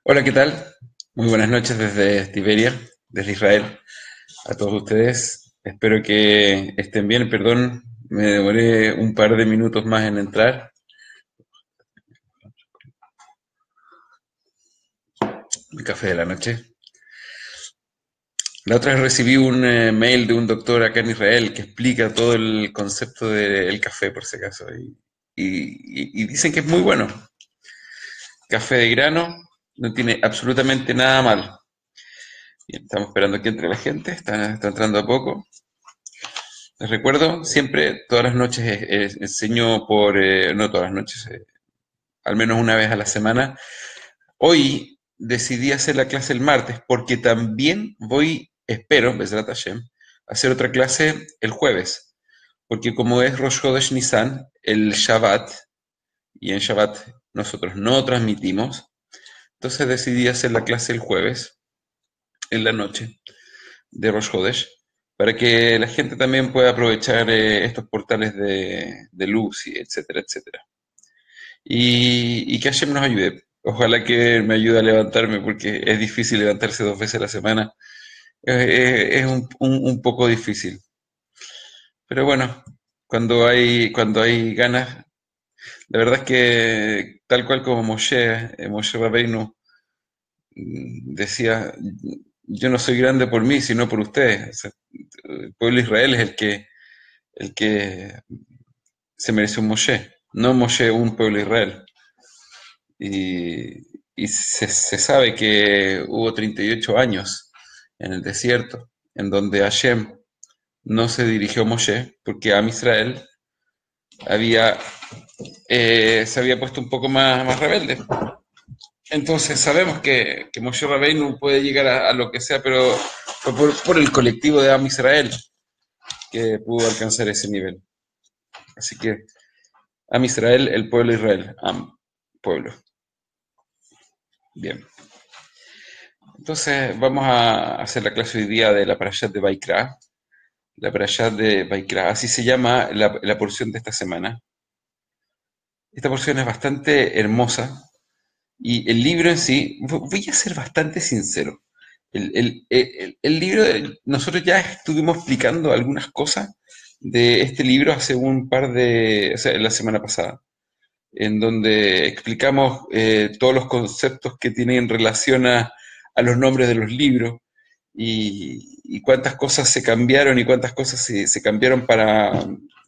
Hola, ¿qué tal? Muy buenas noches desde Tiberia, desde Israel, a todos ustedes. Espero que estén bien. Perdón, me demoré un par de minutos más en entrar. Mi café de la noche. La otra vez recibí un mail de un doctor acá en Israel que explica todo el concepto del café, por si acaso. Y dicen que es muy bueno. Café de grano no tiene absolutamente nada malo. Bien, estamos esperando que entre la gente. Está entrando a poco. Les recuerdo, siempre, todas las noches enseño no todas las noches, al menos una vez a la semana. Hoy decidí hacer la clase el martes porque también espero, Besrat Hashem, hacer otra clase el jueves. Porque como es Rosh Chodesh Nisan, el Shabbat, y en Shabbat nosotros no transmitimos, entonces decidí hacer la clase el jueves, en la noche de Rosh Chodesh, para que la gente también pueda aprovechar estos portales de luz, y etcétera, etcétera. Y que Hashem nos ayude. Ojalá que me ayude a levantarme, porque es difícil levantarse 2 veces a la semana. Es un poco difícil. Pero bueno, cuando hay ganas, la verdad es que tal cual como Moshe Rabbeinu decía, yo no soy grande por mí, sino por ustedes. O sea, el pueblo de Israel es el que se merece un Moshe, no Moshe un pueblo de Israel. Y, y se sabe que hubo 38 años en el desierto, en donde Hashem no se dirigió a Moshe, porque a Israel se había puesto un poco más rebelde. Entonces sabemos que Moshe Rabbeinu puede llegar a lo que sea, pero fue por el colectivo de Am Israel que pudo alcanzar ese nivel. Así que Am Israel, el pueblo de Israel, Am, pueblo. Bien. Entonces vamos a hacer la clase hoy día de la Parashat de Baikra. La Parashat de Baikra, así se llama la porción de esta semana. Esta porción es bastante hermosa y el libro en sí, voy a ser bastante sincero. El libro, nosotros ya estuvimos explicando algunas cosas de este libro hace o sea, la semana pasada, en donde explicamos todos los conceptos que tienen relación a los nombres de los libros y cuántas cosas se cambiaron y cuántas cosas se cambiaron para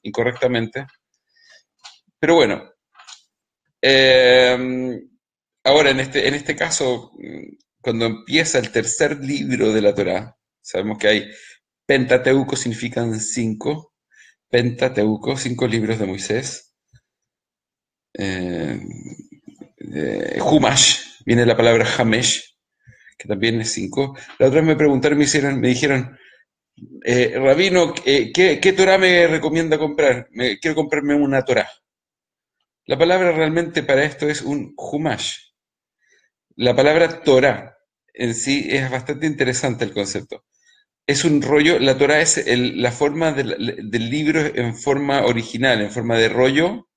incorrectamente. Pero bueno, eh, ahora en este caso, cuando empieza el tercer libro de la Torá, sabemos que hay Pentateuco, significan cinco, Pentateuco, 5 libros de Moisés. Eh, Humash, viene la palabra Hamesh, que también es 5. La otra vez me preguntaron, me dijeron, Rabino, ¿qué Torah me recomienda comprar? Quiero comprarme una Torah. La palabra realmente para esto es un Humash. La palabra Torah en sí es bastante interesante el concepto. Es un rollo, la Torah es la forma del libro en forma original, en forma de rollo,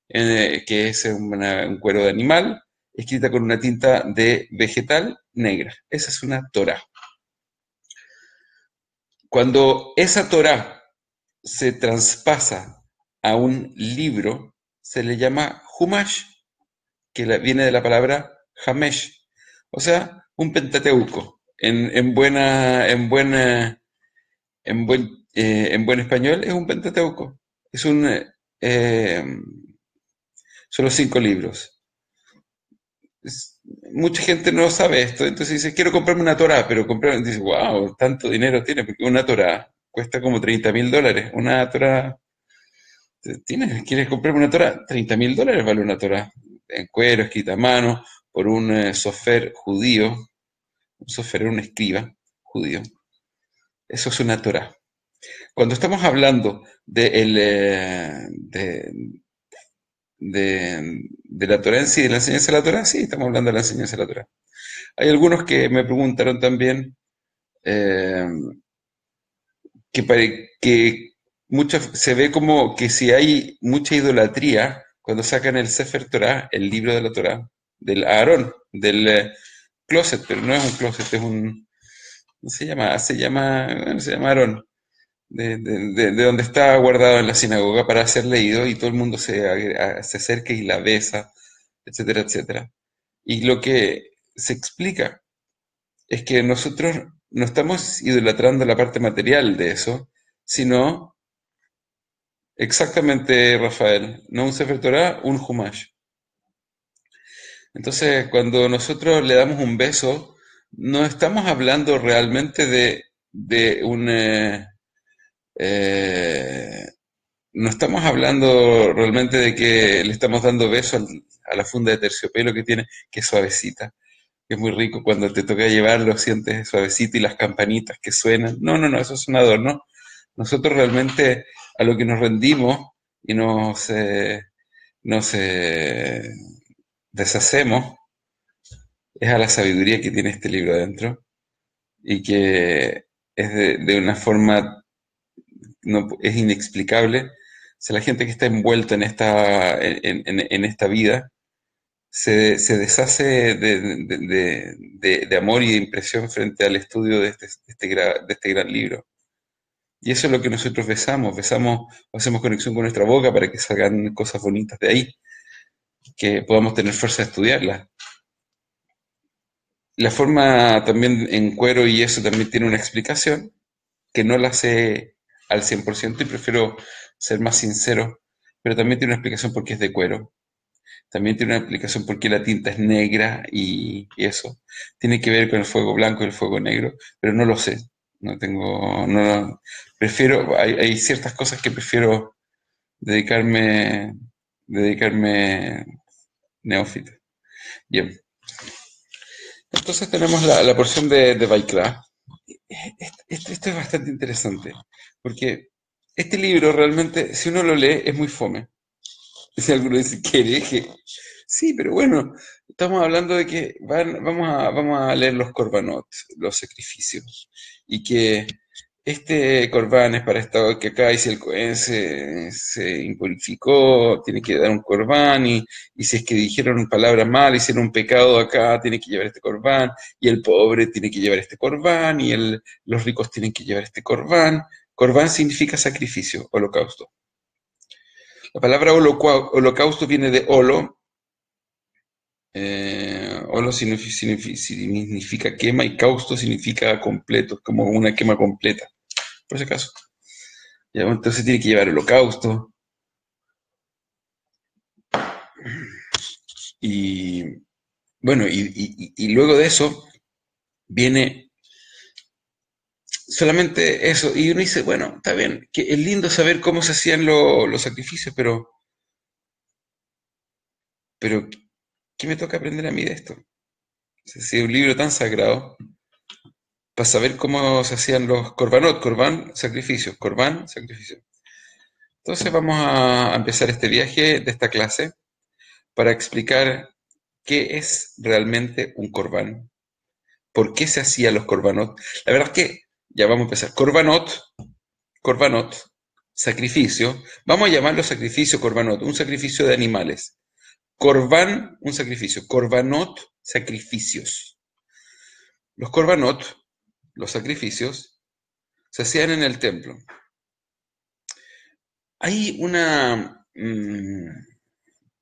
que es un cuero de animal, escrita con una tinta de vegetal negra. Esa es una Torah. Cuando esa Torah se traspasa a un libro, se le llama Humash, que viene de la palabra Hamesh, o sea, un Pentateuco. En buen español es un Pentateuco. Es eh, son los 5 libros. Mucha gente no sabe esto, entonces dice, quiero comprarme una Torah, pero dice, wow, tanto dinero tiene, porque una Torah cuesta como $30.000. Una Torah, ¿quieres comprarme una Torah? $30.000 vale una Torah, en cuero, escrita a mano, por un sofer judío, un sofer era un escriba judío. Eso es una Torah. Cuando estamos hablando de la Torah en sí, de la enseñanza de la Torah, sí, estamos hablando de la enseñanza de la Torah. Hay algunos que me preguntaron también eh, que se ve como que si hay mucha idolatría cuando sacan el Sefer Torah, el libro de la Torah, del Aarón, closet, pero no es un closet, es un, ¿cómo se llama? Bueno, se llama Aarón, de donde está guardado en la sinagoga para ser leído y todo el mundo se acerca y la besa, etcétera, etcétera. Y lo que se explica es que nosotros no estamos idolatrando la parte material de eso, sino exactamente, Rafael, no un Sefer Torah, un Humash. Entonces, cuando nosotros le damos un beso, no estamos hablando realmente de un... eh, no estamos hablando realmente de que le estamos dando beso a la funda de terciopelo que tiene, que es suavecita, que es muy rico cuando te toca llevarlo, sientes suavecito y las campanitas que suenan. No, no, no, eso es un adorno. Nosotros realmente a lo que nos rendimos y nos deshacemos es a la sabiduría que tiene este libro adentro y que es de una forma, no, es inexplicable. O sea, la gente que está envuelta en esta vida se deshace de amor y de impresión frente al estudio de este gran libro. Y eso es lo que nosotros besamos, hacemos conexión con nuestra boca para que salgan cosas bonitas de ahí, que podamos tener fuerza de estudiarlas. La forma también en cuero y eso también tiene una explicación, que no la sé al 100% y prefiero ser más sincero, pero también tiene una explicación por qué es de cuero. También tiene una explicación por qué la tinta es negra y eso. Tiene que ver con el fuego blanco y el fuego negro, pero no lo sé. No tengo, no, prefiero, hay ciertas cosas que prefiero dedicarme, dedicarme neófito. Bien, entonces tenemos la porción de Baikra. Esto es bastante interesante, porque este libro realmente, si uno lo lee, es muy fome. Si alguno dice que hereje, sí, pero bueno, estamos hablando de que vamos a leer los korbanot, los sacrificios, y que este corbán es para esta que acá, y si el cohen se impurificó, tiene que dar un corbán, y si es que dijeron palabras mal, hicieron un pecado acá, tiene que llevar este corbán, y el pobre tiene que llevar este corbán, y los ricos tienen que llevar este corbán. Corbán significa sacrificio, holocausto. La palabra holocausto viene de holo. Holo significa quema y causto significa completo, como una quema completa, por si acaso. Ya, entonces tiene que llevar holocausto. Y bueno, y luego de eso viene solamente eso. Y uno dice, bueno, está bien, que es lindo saber cómo se hacían los sacrificios, pero ¿qué me toca aprender a mí de esto? O sea, si es un libro tan sagrado, para saber cómo se hacían los korbanot, korban, sacrificios, korban, sacrificio. Entonces vamos a empezar este viaje de esta clase para explicar qué es realmente un corbán, por qué se hacían los corbanot. La verdad es que ya vamos a empezar. Corbanot, sacrificio. Vamos a llamarlo sacrificio corbanot, un sacrificio de animales. Corbán, un sacrificio. Corbanot, sacrificios. Los corbanot, los sacrificios, se hacían en el templo. Hay una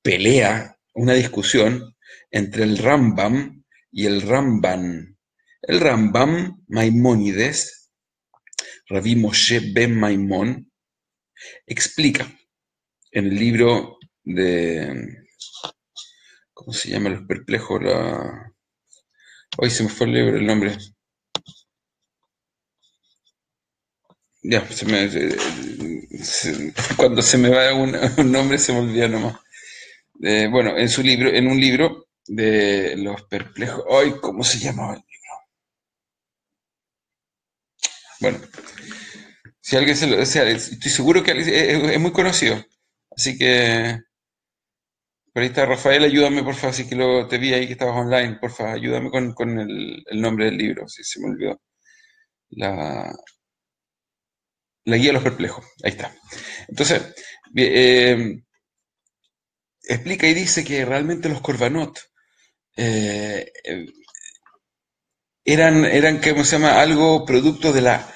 pelea, una discusión entre el Rambam y el Ramban. El Rambam, Maimónides, Rabbi Moshe ben Maimón, explica en el libro de, ¿cómo se llama? Los perplejos, hoy se me fue el libro, el nombre. Ya, cuando se me va un nombre se me olvida nomás. Bueno, en su libro, en un libro de los perplejos, ay, ¿cómo se llamaba? Bueno, si alguien o sea, estoy seguro que es muy conocido. Así que, por ahí está Rafael, ayúdame, por favor, si que te vi ahí que estabas online, por favor, ayúdame con el nombre del libro, si se me olvidó. La, la guía de los perplejos, ahí está. Entonces, explica y dice que realmente los korbanot, eh, eran, ¿cómo se llama? Algo producto de la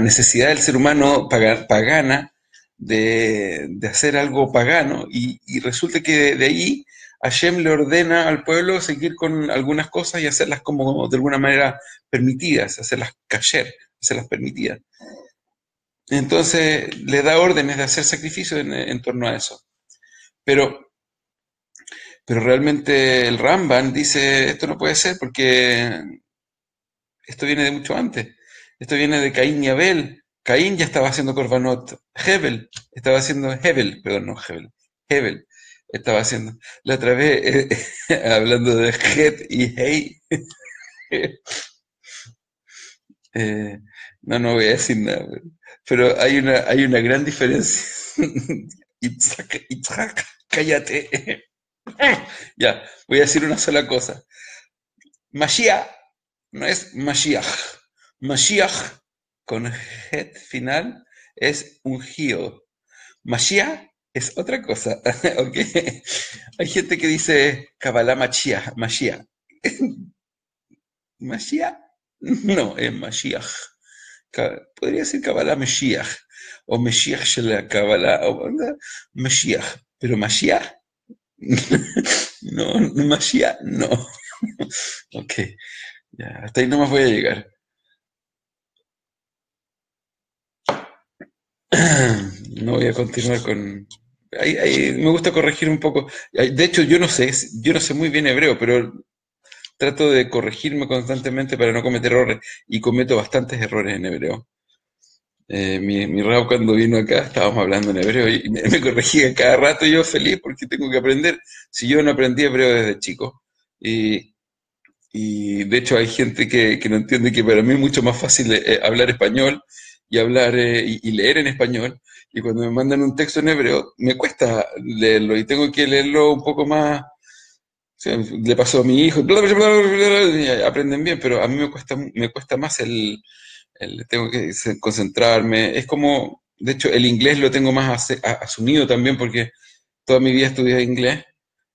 necesidad del ser humano pagana de hacer algo pagano y resulta que de ahí Hashem le ordena al pueblo seguir con algunas cosas y hacerlas como de alguna manera permitidas, hacerlas kasher, hacerlas permitidas. Entonces le da órdenes de hacer sacrificios en torno a eso. Pero, pero realmente el Ramban dice, esto no puede ser porque esto viene de mucho antes. Esto viene de Caín y Abel. Caín ya estaba haciendo Corbanot. Hebel estaba haciendo Hebel, perdón, no Hebel. Hebel estaba haciendo. La otra vez, hablando de Het y Hei, eh, no voy a decir nada, pero hay una gran diferencia. Itzhak, cállate. Ya, voy a decir una sola cosa. Mashiach no es Mashiach. Mashiach con het final es ungido. Mashiach es otra cosa. ¿Ok? Hay gente que dice Kabbalah Mashiach. Mashiach. ¿Mashiach? No, es Mashiach. Podría decir Kabbalah Mashiach. O Mashiach de la Kabbalah. O Mashiach. Pero Mashiach. No, Mashiach, no. Ok, ya, hasta ahí no más voy a llegar. No voy a continuar con. Me gusta corregir un poco. De hecho, yo no sé muy bien hebreo, pero trato de corregirme constantemente para no cometer errores y cometo bastantes errores en hebreo. Mi Rab cuando vino acá estábamos hablando en hebreo y me corregía cada rato y yo feliz porque tengo que aprender. Si yo no aprendí hebreo desde chico. Y, y de hecho hay gente que no entiende que para mí es mucho más fácil hablar español y hablar y leer en español. Y cuando me mandan un texto en hebreo, me cuesta leerlo y tengo que leerlo un poco más. O sea, le pasó a mi hijo, y aprenden bien, pero a mí me cuesta más tengo que concentrarme. Es como, de hecho, el inglés lo tengo más asumido también porque toda mi vida estudié inglés.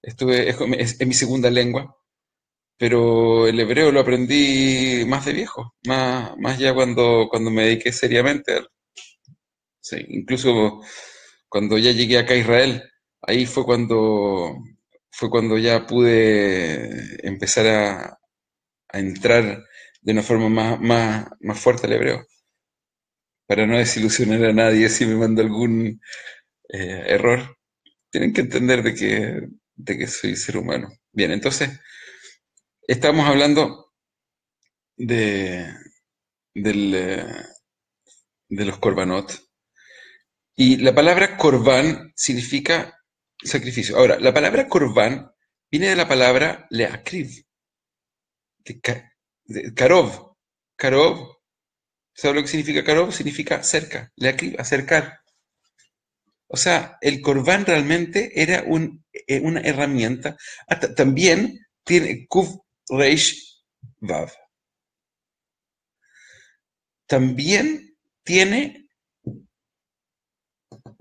Es mi segunda lengua. Pero el hebreo lo aprendí más de viejo, más ya cuando me dediqué seriamente. Sí, incluso cuando ya llegué acá a Israel, ahí fue cuando ya pude empezar a entrar de una forma más fuerte al hebreo, para no desilusionar a nadie si me manda algún error. Tienen que entender de que soy ser humano. Bien, entonces, estamos hablando de, del, de los korbanot. Y la palabra korban significa sacrificio. Ahora, la palabra korban viene de la palabra leakriv, de karov. Karov, ¿sabes lo que significa karov? Significa cerca. Leakriv, acercar. O sea, el korban realmente era una herramienta. También tiene kuv reish vav. También tiene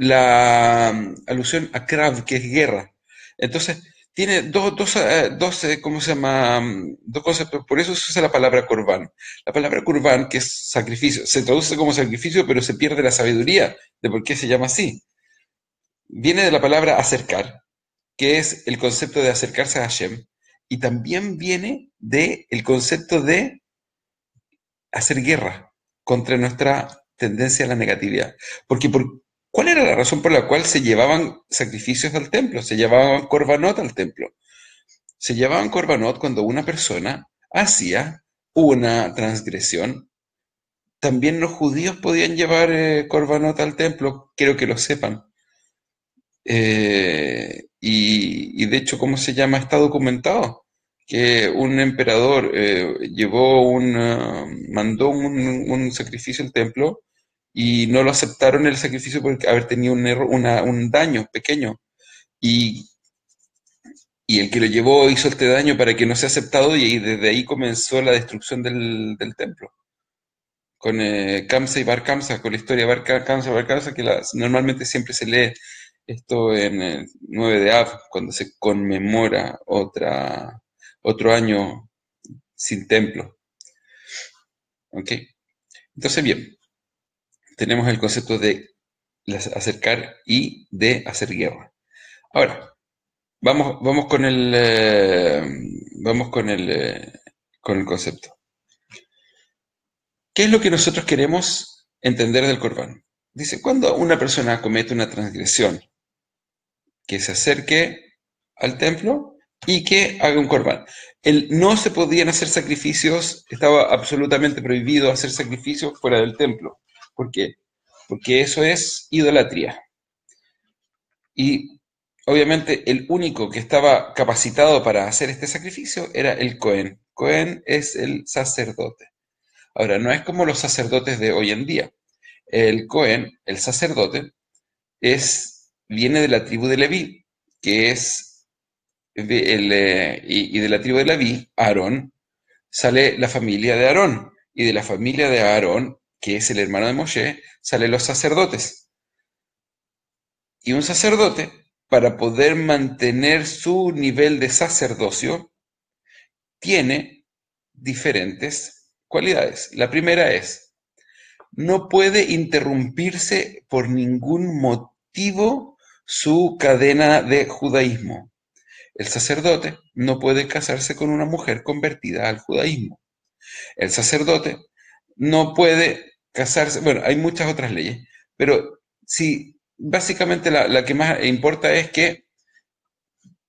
la alusión a Krav, que es guerra. Entonces, tiene ¿cómo se llama? Dos conceptos, por eso se usa la palabra Kurban. La palabra Kurban, que es sacrificio, se traduce como sacrificio, pero se pierde la sabiduría de por qué se llama así. Viene de la palabra acercar, que es el concepto de acercarse a Hashem, y también viene del concepto de hacer guerra contra nuestra tendencia a la negatividad. Porque ¿cuál era la razón por la cual se llevaban sacrificios al templo? Se llevaban korbanot al templo. Se llevaban korbanot cuando una persona hacía una transgresión. También los judíos podían llevar korbanot al templo, quiero que lo sepan. Y de hecho, ¿cómo se llama? Está documentado que un emperador mandó un sacrificio al templo y no lo aceptaron el sacrificio porque haber tenido un error, un daño pequeño. Y, y el que lo llevó hizo este daño para que no sea aceptado y desde ahí comenzó la destrucción del templo. Con Kamsa y Bar Kamsa, con la historia de Kamsa y Bar Kamsa, que normalmente siempre se lee esto en el 9 de Av, cuando se conmemora otra otro año sin templo. ¿Ok? Entonces, bien, tenemos el concepto de acercar y de hacer guerra. Ahora, vamos con el concepto. ¿Qué es lo que nosotros queremos entender del Corban? Dice, cuando una persona comete una transgresión, que se acerque al templo y que haga un Corban. No se podían hacer sacrificios, estaba absolutamente prohibido hacer sacrificios fuera del templo. ¿Por qué? Porque eso es idolatría. Y obviamente el único que estaba capacitado para hacer este sacrificio era el Cohen. Cohen es el sacerdote. Ahora, no es como los sacerdotes de hoy en día. El Cohen, el sacerdote, viene de la tribu de Leví, que es y de la tribu de Leví, Aarón, sale la familia de Aarón, y de la familia de Aarón, que es el hermano de Moshe, salen los sacerdotes. Y un sacerdote, para poder mantener su nivel de sacerdocio, tiene diferentes cualidades. La primera es, no puede interrumpirse por ningún motivo su cadena de judaísmo. El sacerdote no puede casarse con una mujer convertida al judaísmo. El sacerdote no puede casarse, bueno, hay muchas otras leyes, pero sí, básicamente la que más importa es que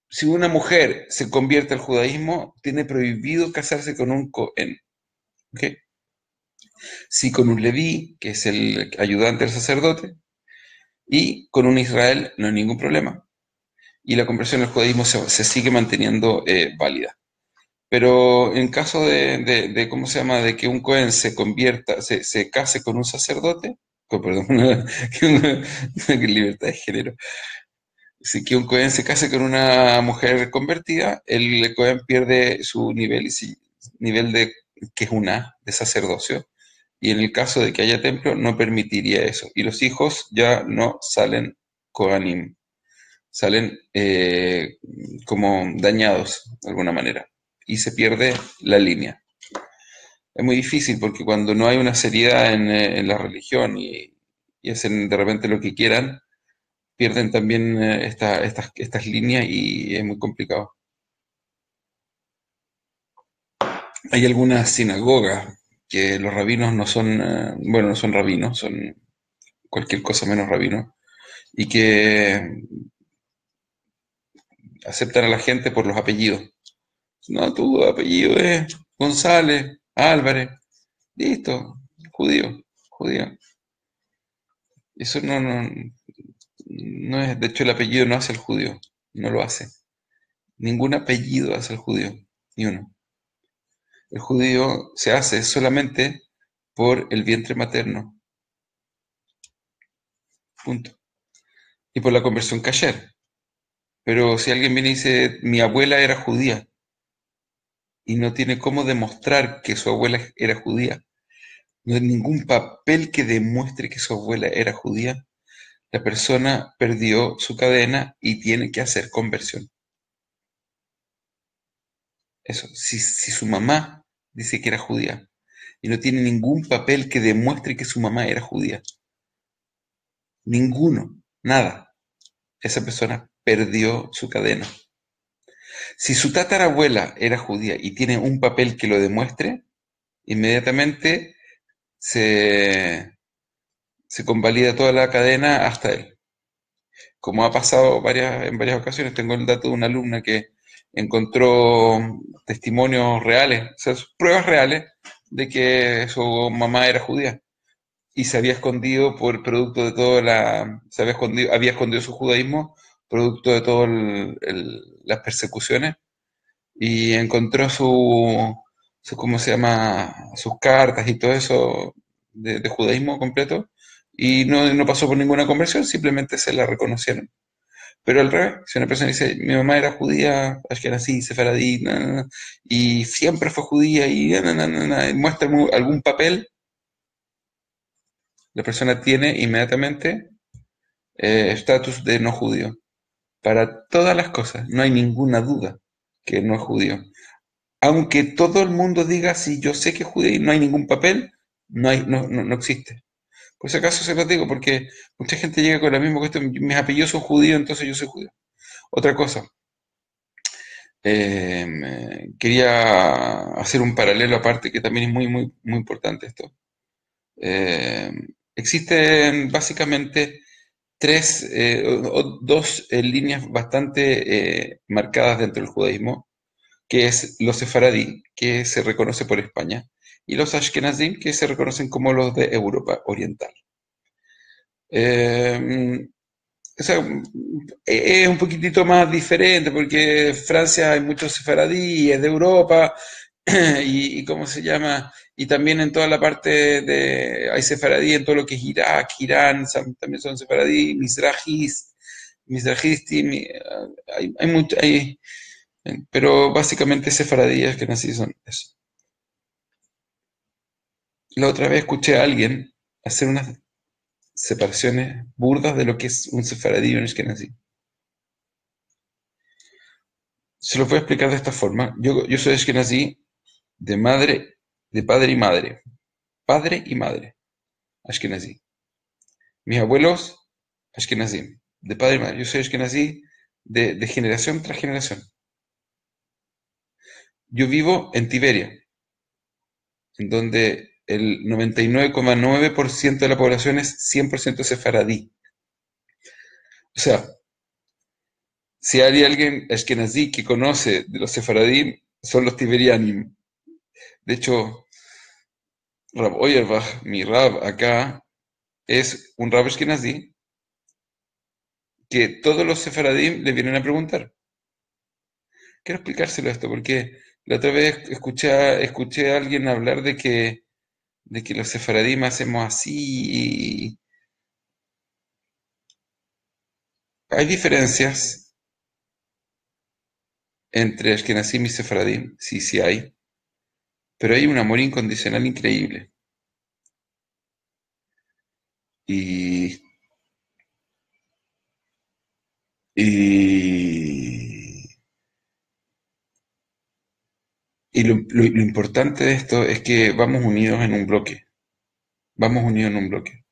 si una mujer se convierte al judaísmo, tiene prohibido casarse con un Cohen. ¿Okay? Sí, con un leví, que es el ayudante del sacerdote, y con un Israel no hay ningún problema. Y la conversión al judaísmo se sigue manteniendo válida. Pero en caso ¿cómo se llama?, de que un Cohen se case con un sacerdote, perdón, que libertad de género, si que un Cohen se case con una mujer convertida, el Cohen pierde su nivel, nivel de, que es de sacerdocio, y en el caso de que haya templo, no permitiría eso. Y los hijos ya no salen Kohanim, salen como dañados de alguna manera, y se pierde la línea. Es muy difícil porque cuando no hay una seriedad en la religión y hacen de repente lo que quieran, pierden también estas líneas y es muy complicado. Hay algunas sinagogas que los rabinos no son, bueno, no son rabinos, son cualquier cosa menos rabinos, y que aceptan a la gente por los apellidos. No, tu apellido es González, Álvarez, listo, judío, judío. Eso no es, de hecho el apellido no hace el judío, no lo hace. Ningún apellido hace el judío, ni uno. El judío se hace solamente por el vientre materno, punto. Y por la conversión kasher. Pero si alguien viene y dice, mi abuela era judía, y no tiene cómo demostrar que su abuela era judía, no hay ningún papel que demuestre que su abuela era judía, la persona perdió su cadena y tiene que hacer conversión. Eso, si su mamá dice que era judía y no tiene ningún papel que demuestre que su mamá era judía, ninguno, nada, esa persona perdió su cadena. Si su tatarabuela era judía y tiene un papel que lo demuestre, inmediatamente se convalida toda la cadena hasta él. Como ha pasado en varias ocasiones, tengo el dato de una alumna que encontró testimonios reales, o sea, pruebas reales de que su mamá era judía y se había escondido por producto de había escondido su judaísmo producto de todas las persecuciones y encontró ¿cómo se llama?, sus cartas y todo eso de judaísmo completo y no pasó por ninguna conversión, simplemente se la reconocieron. Pero al revés, si una persona dice, mi mamá era judía, ashkenazí, sefaradí, y siempre fue judía y muestra algún papel, la persona tiene inmediatamente estatus de no judío. Para todas las cosas, no hay ninguna duda que no es judío. Aunque todo el mundo diga, sí, yo sé que es judío y no hay ningún papel, no existe. Por si acaso se los digo, porque mucha gente llega con la misma cuestión, mis apellidos son judíos, entonces yo soy judío. Otra cosa, quería hacer un paralelo aparte, que también es muy importante esto. Eh, Existen básicamente dos líneas bastante marcadas dentro del judaísmo, que es los sefaradí, que se reconoce por España, y los ashkenazim, que se reconocen como los de Europa Oriental. Eh, o sea, es un poquitito más diferente porque en Francia hay muchos sefaradí y es de Europa y ¿cómo se llama? Y también en toda la parte de hay sefaradí en todo lo que es Irak, Irán, también son sefaradí, mizrahis, hay mucho, pero básicamente sefaradíes que nací son eso. La otra vez escuché a alguien hacer unas separaciones burdas de lo que es un sefaradí y un ashkenazí. Se lo voy a explicar de esta forma. Yo soy ashkenazí de madre, de padre y madre. Padre y madre, ashkenazí. Mis abuelos, ashkenazí. De padre y madre. Yo soy ashkenazí de generación tras generación. Yo vivo en Tiberia, en donde el 99,9% de la población es 100% sefaradí. O sea, si hay alguien ashkenazí que conoce de los sefaradí, son los tiberianim. De hecho, Rab Auerbach, mi rab acá, es un rab ashkenazí que todos los sefaradim le vienen a preguntar. Quiero explicárselo esto, porque la otra vez escuché a alguien hablar de que los sefaradim hacemos así. Hay diferencias entre ashkenazim y sefaradim, sí, sí hay, pero hay un amor incondicional increíble. Y, y, y lo importante de esto es que vamos unidos en un bloque. Vamos unidos en un bloque.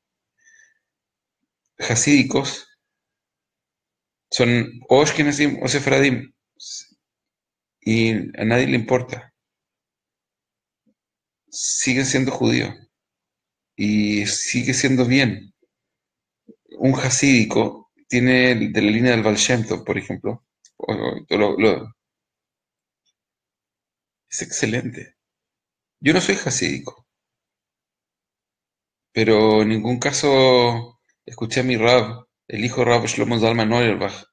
Hasídicos son o ashkenazim o sefaradim y a nadie le importa. Sigue siendo judío y sigue siendo bien. Un hasídico tiene de la línea del Baal Shem Tov, por ejemplo. Es excelente. Yo no soy hasídico, pero en ningún caso escuché a mi Rab, el hijo Rab Shlomo Zalman Auerbach.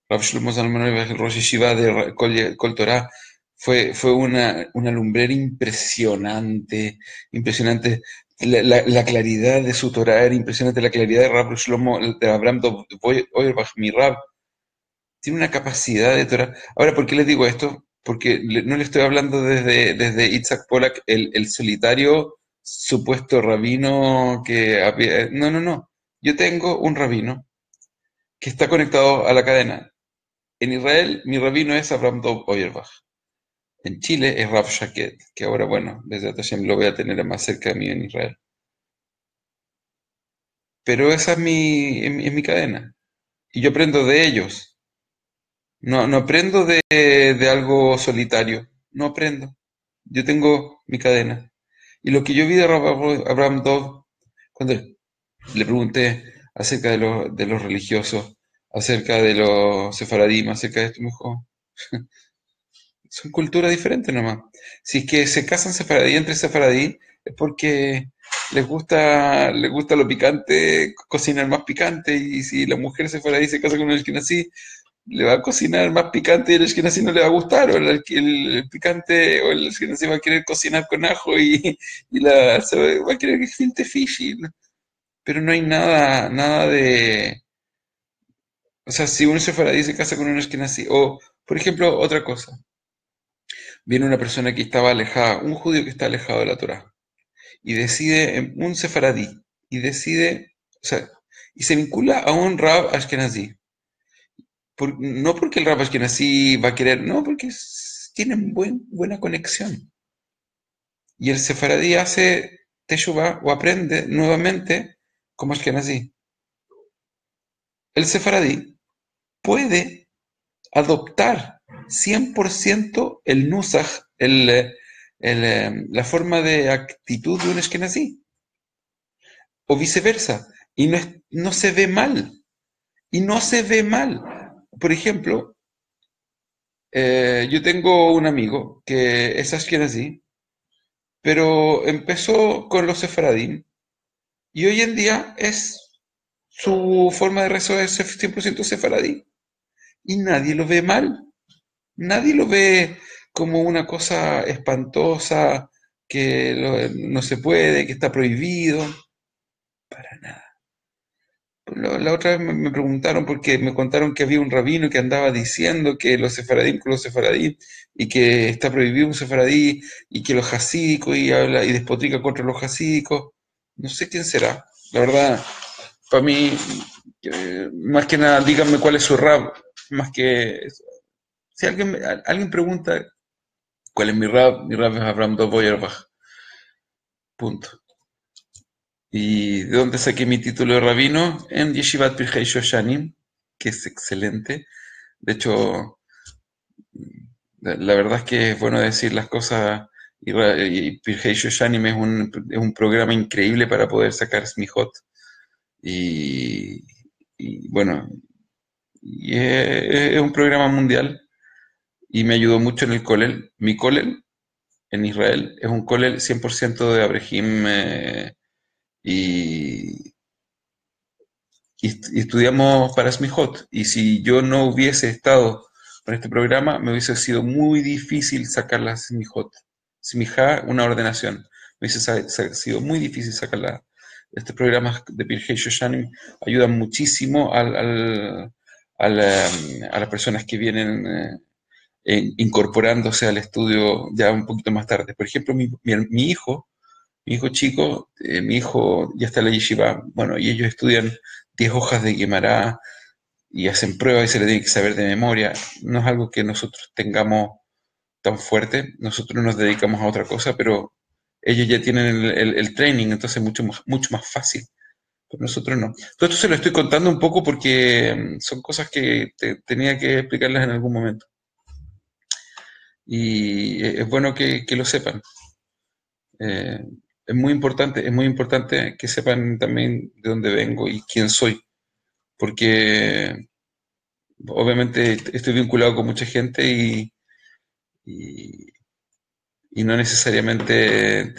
Rab Shlomo Zalman Auerbach, el Rosh Yeshiva de Kol Torah, fue una lumbrera impresionante. La claridad de su Torah era impresionante, la claridad de Rab Shlomo, de Abraham Auerbach, mi Rab, tiene una capacidad de Torah. Ahora, ¿por qué les digo esto? Porque no le estoy hablando desde Itzhak Pollack, el solitario supuesto rabino que no, no, no. Yo tengo un rabino que está conectado a la cadena. En Israel, mi rabino es Abraham Dov Auerbach. En Chile es Rav Shaket, que ahora, bueno, desde Hashem lo voy a tener más cerca de mí en Israel. Pero esa es mi cadena. Y yo aprendo de ellos. No aprendo de algo solitario. No aprendo. Yo tengo mi cadena. Y lo que yo vi de Abraham Dov, cuando le pregunté acerca de los religiosos, acerca de los sefaradim, acerca de esto, me dijo, son culturas diferentes nomás. Si es que se casan sefaradí entre sefaradí, es porque les gusta lo picante, cocinar más picante, y si la mujer sefaradí se casa con un ashkenazí, le va a cocinar más picante y el ashkenazí no le va a gustar, o el picante, o el ashkenazí va a querer cocinar con ajo va a querer que filte fish, pero no hay nada de... O sea, si un sefaradí se casa con un ashkenazí, o, por ejemplo, otra cosa, viene una persona que estaba alejada, un judío que está alejado de la Torá, y decide, un sefaradí, y decide, o sea, y se vincula a un rab ashkenazí. No porque el rab ashkenazí va a querer, no, porque tienen buena conexión. Y el sefaradí hace teshuvá o aprende nuevamente como ashkenazí. El sefaradí puede adoptar 100% el nusaj, la forma de actitud de un ashkenazí, o viceversa, y no se ve mal, y no se ve mal. Por ejemplo, yo tengo un amigo que es ashkenazí, pero empezó con los sefaradín, y hoy en día su forma de rezo es 100% sefaradí, y nadie lo ve mal. Nadie lo ve como una cosa espantosa, que no se puede, que está prohibido. Para nada. La otra vez me preguntaron porque me contaron que había un rabino que andaba diciendo que los sefaradín con los sefaradí y que está prohibido un sefaradí y que los hasídicos y habla y despotrica contra los hasídicos. No sé quién será. La verdad, para mí, más que nada, díganme cuál es su rab, más que eso. Si alguien pregunta cuál es mi rab es Abraham Dov Boyerbach, punto. ¿Y de dónde saqué mi título de rabino? En Yeshivat Pirkei Shoshanim, que es excelente. De hecho, la verdad es que es bueno decir las cosas. Y Pirkei Shoshanim es un programa increíble para poder sacar smijot. Y, y bueno, es un programa mundial y me ayudó mucho en el Kolel. Mi Kolel en Israel es un Kolel 100% de Abraham, y, y estudiamos para Smijot. Y si yo no hubiese estado con este programa, me hubiese sido muy difícil sacar la Smijot. Smijá, una ordenación. Me hubiese sido muy difícil sacarla. Estos programas de Pirkei Shoshanim ayudan muchísimo a las personas que vienen incorporándose al estudio ya un poquito más tarde. Por ejemplo, mi hijo chico, mi hijo ya está en la yeshiva, bueno, y ellos estudian 10 hojas de Guemará y hacen pruebas y se le tiene que saber de memoria. No es algo que nosotros tengamos tan fuerte, nosotros nos dedicamos a otra cosa, pero ellos ya tienen el training, entonces es mucho más fácil. Pero nosotros no. Todo esto se lo estoy contando un poco porque son cosas que tenía que explicarles en algún momento. Y es bueno que lo sepan. Eh, es muy importante que sepan también de dónde vengo y quién soy, porque obviamente estoy vinculado con mucha gente y, y no necesariamente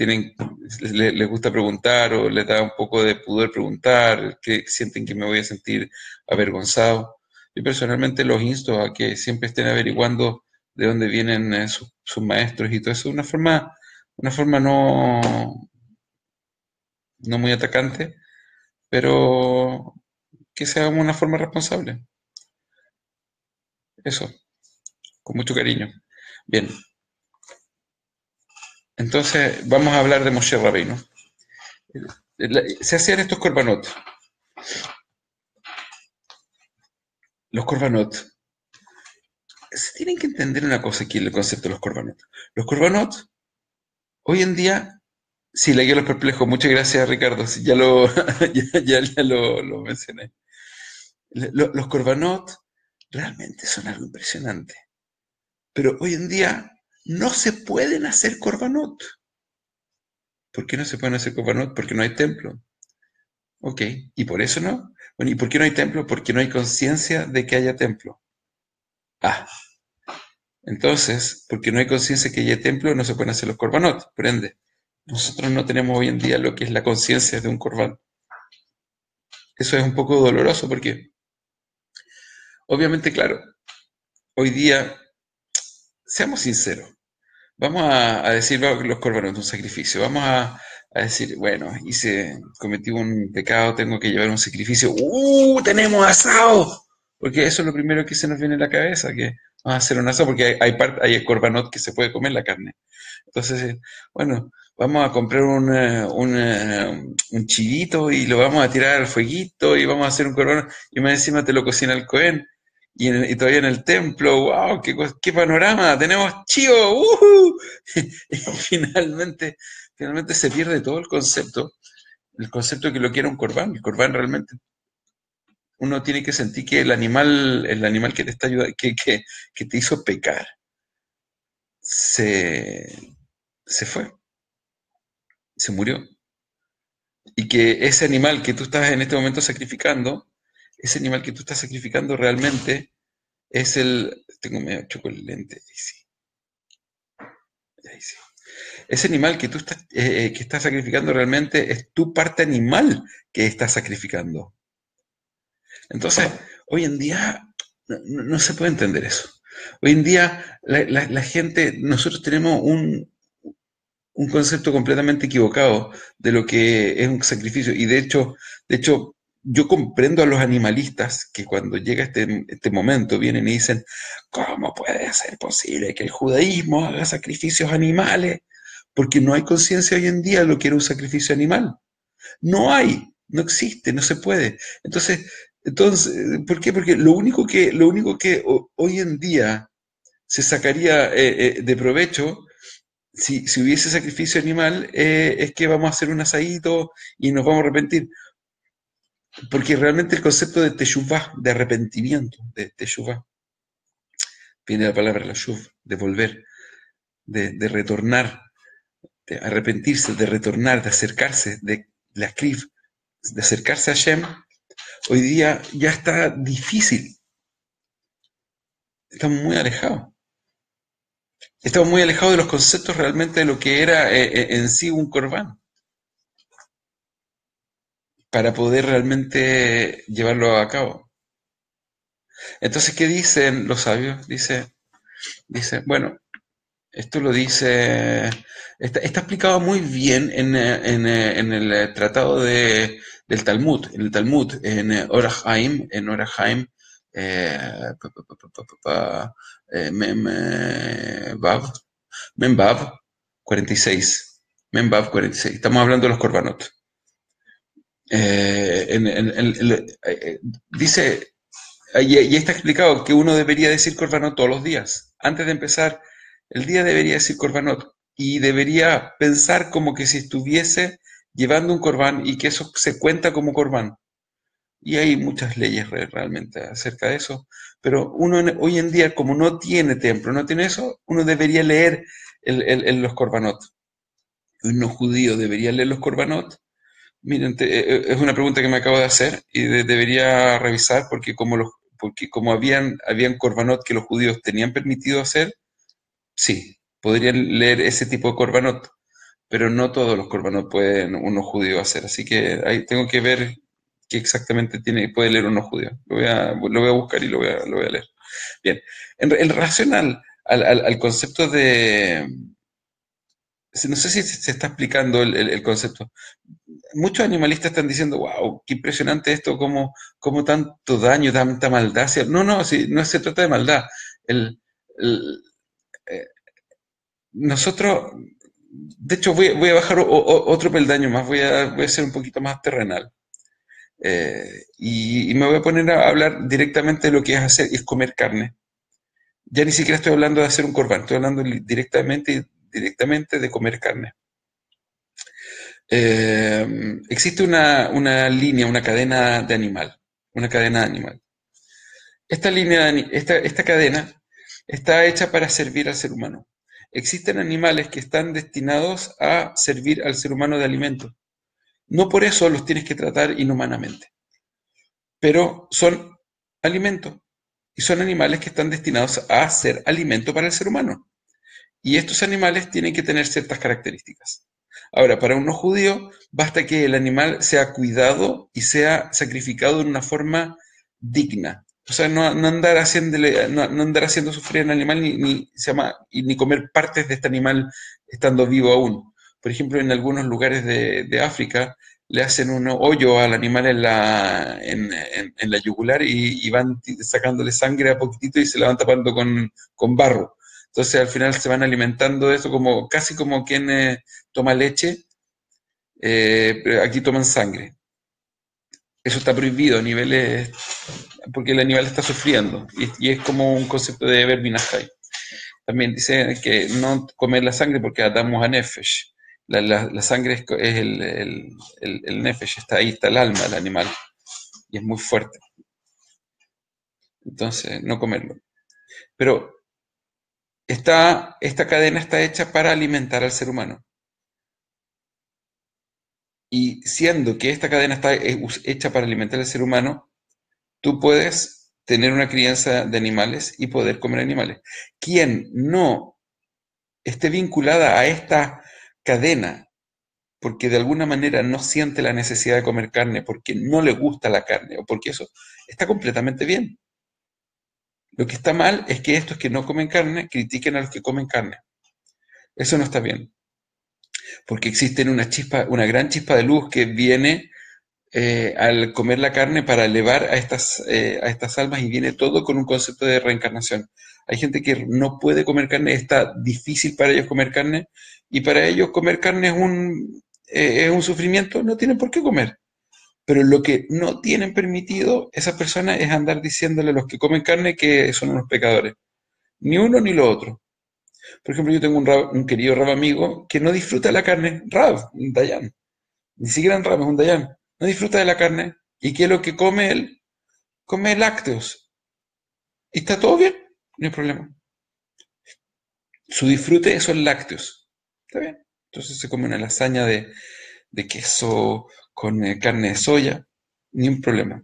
les gusta preguntar o les da un poco de pudor preguntar, que sienten que me voy a sentir avergonzado. Yo personalmente los insto a que siempre estén averiguando de dónde vienen sus maestros y todo eso, de una forma no muy atacante, pero que sea una forma responsable. Eso, con mucho cariño. Bien, entonces vamos a hablar de Moshe Rabbeinu. Se hacían estos korbanot. Los korbanot. Se tienen que entender una cosa aquí, el concepto de los korbanot. Los korbanot, hoy en día, sí, la guía de los perplejos. Muchas gracias, Ricardo. Sí, ya lo mencioné. Los korbanot realmente son algo impresionante. Pero hoy en día no se pueden hacer korbanot. ¿Por qué no se pueden hacer korbanot? Porque no hay templo. Ok, ¿y por eso no? Bueno, ¿y por qué no hay templo? Porque no hay conciencia de que haya templo. Ah, entonces, porque no hay conciencia de que haya templo, no se pueden hacer los korbanot. Por ende, nosotros no tenemos hoy en día lo que es la conciencia de un korban. Eso es un poco doloroso porque, obviamente, claro, hoy día, seamos sinceros, vamos a decir los korbanot, un sacrificio. Vamos a decir, bueno, cometí un pecado, tengo que llevar un sacrificio. ¡Tenemos asado! Porque eso es lo primero que se nos viene a la cabeza, que vamos a hacer un asado, porque hay korbanot que se puede comer la carne. Entonces, bueno, vamos a comprar un chivito y lo vamos a tirar al fueguito y vamos a hacer un korban y más encima te lo cocina el Cohen. y todavía en el templo, wow, qué panorama, tenemos chivo, ¡uhú! Y finalmente se pierde todo el concepto que lo quiera un corbán. El corbán realmente uno tiene que sentir que el animal que te está ayudando, que te hizo pecar, se, se fue, se murió. Y que ese animal que tú estás en este momento sacrificando, ese animal que tú estás sacrificando realmente es el... Tengo medio choco el lente, ahí sí, ahí sí. Ese animal que estás sacrificando realmente es tu parte animal que estás sacrificando. Entonces, hoy en día no se puede entender eso. Hoy en día la gente, nosotros tenemos un concepto completamente equivocado de lo que es un sacrificio. Y de hecho, yo comprendo a los animalistas que cuando llega este momento vienen y dicen, ¿cómo puede ser posible que el judaísmo haga sacrificios animales? Porque no hay conciencia hoy en día de lo que era un sacrificio animal. No hay, no existe, no se puede. Entonces, ¿por qué? Porque lo único que hoy en día se sacaría de provecho si hubiese sacrificio animal, es que vamos a hacer un asadito y nos vamos a arrepentir. Porque realmente el concepto de teshuvah, de arrepentimiento, de teshuvah, viene de la palabra la shuv, de volver, de retornar, de arrepentirse, de retornar, de acercarse, de la krif, de acercarse a Shem, hoy día ya está difícil. Estamos muy alejados. Estamos muy alejados de los conceptos realmente de lo que era en sí un corbán, para poder realmente llevarlo a cabo. Entonces, ¿qué dicen los sabios? Bueno, esto lo dice, está explicado muy bien en el tratado del Talmud, en el Talmud, en Orahaim, Vav, Membav 46, Membav 46. Estamos hablando de los korbanot. Dice, y está explicado que uno debería decir korbanot todos los días. Antes de empezar el día debería decir korbanot y debería pensar como que si estuviese llevando un corbán y que eso se cuenta como corbán. Y hay muchas leyes realmente acerca de eso. Pero uno hoy en día, como no tiene templo, no tiene eso, uno debería leer los korbanot. Un no judío debería leer los korbanot. Miren, es una pregunta que me acabo de hacer y debería revisar porque como habían korbanot que los judíos tenían permitido hacer, sí, podrían leer ese tipo de korbanot, pero no todos los korbanot pueden unos judíos hacer. Así que ahí tengo que ver qué exactamente puede leer unos judíos. Lo voy a buscar y lo voy a leer. Bien, en relación al concepto de... No sé si se está explicando el concepto. Muchos animalistas están diciendo, wow, qué impresionante esto, cómo tanto daño, tanta maldad. No, no, sí, no se trata de maldad. El, el- eh, nosotros, de hecho, voy a bajar otro peldaño más, voy a ser un poquito más terrenal. Y me voy a poner a hablar directamente de lo que es hacer, es comer carne. Ya ni siquiera estoy hablando de hacer un corbán, estoy hablando directamente de comer carne. Existe una línea, una cadena de animal. Esta cadena está hecha para servir al ser humano. Existen animales que están destinados a servir al ser humano de alimento. No por eso los tienes que tratar inhumanamente, pero son alimento y son animales que están destinados a ser alimento para el ser humano. Y estos animales tienen que tener ciertas características. Ahora, para un no judío, basta que el animal sea cuidado y sea sacrificado de una forma digna. O sea, no andar haciendo sufrir al animal ni comer partes de este animal estando vivo aún. Por ejemplo, en algunos lugares de África le hacen un hoyo al animal en la yugular y van sacándole sangre a poquitito y se la van tapando con barro. Entonces al final se van alimentando de eso casi como quien toma leche, pero aquí toman sangre. Eso está prohibido a niveles, porque el animal está sufriendo, y es como un concepto de Eber Minahai. También dice que no comer la sangre porque atamos a nefesh. La sangre es el nefesh, está ahí, está el alma del animal, y es muy fuerte. Entonces, no comerlo. Pero esta cadena está hecha para alimentar al ser humano. Y siendo que esta cadena está hecha para alimentar al ser humano, tú puedes tener una crianza de animales y poder comer animales. Quien no esté vinculada a esta cadena porque de alguna manera no siente la necesidad de comer carne, porque no le gusta la carne, o porque eso está completamente bien. Lo que está mal es que estos que no comen carne critiquen a los que comen carne. Eso no está bien, porque existe una chispa, una gran chispa de luz que viene al comer la carne para elevar a estas almas, y viene todo con un concepto de reencarnación. Hay gente que no puede comer carne, está difícil para ellos comer carne, y para ellos comer carne es un sufrimiento, no tienen por qué comer. Pero lo que no tienen permitido esas personas es andar diciéndole a los que comen carne que son unos pecadores. Ni uno ni lo otro. Por ejemplo, yo tengo un querido Rab amigo que no disfruta de la carne. Rab, un Dayan. Ni siquiera un Rab, es un Dayan. No disfruta de la carne. ¿Y qué es lo que come él? Come lácteos. Y está todo bien, no hay problema. Su disfrute son lácteos. Está bien. Entonces se come una lasaña de queso con carne de soya. Ni un problema.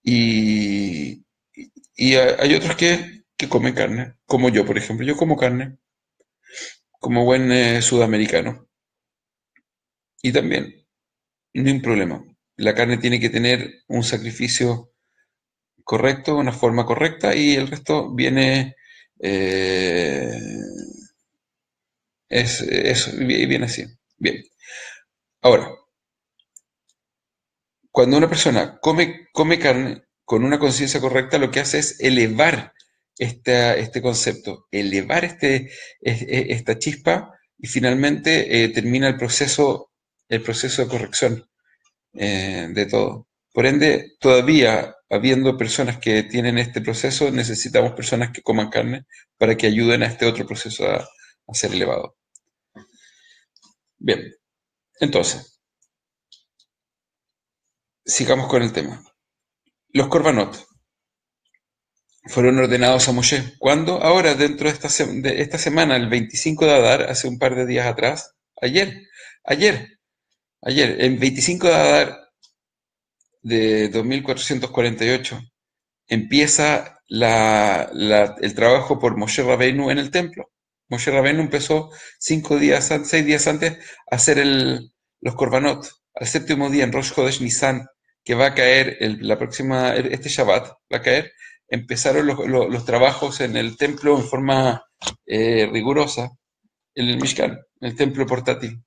Y, y hay otros que comen carne, como yo, por ejemplo. Yo como carne, como buen sudamericano. Y también, no hay problema. La carne tiene que tener un sacrificio correcto, una forma correcta, y el resto viene, eh, viene así. Bien. Ahora, cuando una persona come carne con una conciencia correcta, lo que hace es elevar este concepto, elevar esta chispa, y finalmente termina el proceso de corrección de todo. Por ende, todavía habiendo personas que tienen este proceso, necesitamos personas que coman carne para que ayuden a este otro proceso a ser elevado. Bien, entonces, sigamos con el tema. Los korbanot fueron ordenados a Moshe. ¿Cuándo? Ahora, dentro de esta semana, el 25 de Adar, hace un par de días atrás, ayer, ayer, el 25 de Adar de 2448, empieza el trabajo por Moshe Rabbeinu en el templo. Moshe Rabbeinu empezó 6 días antes a hacer los korbanot. Al séptimo día, en Rosh Chodesh Nisan, que va a caer este Shabbat, va a caer, empezaron los trabajos en el templo en forma rigurosa, en el Mishkan, en el templo portátil.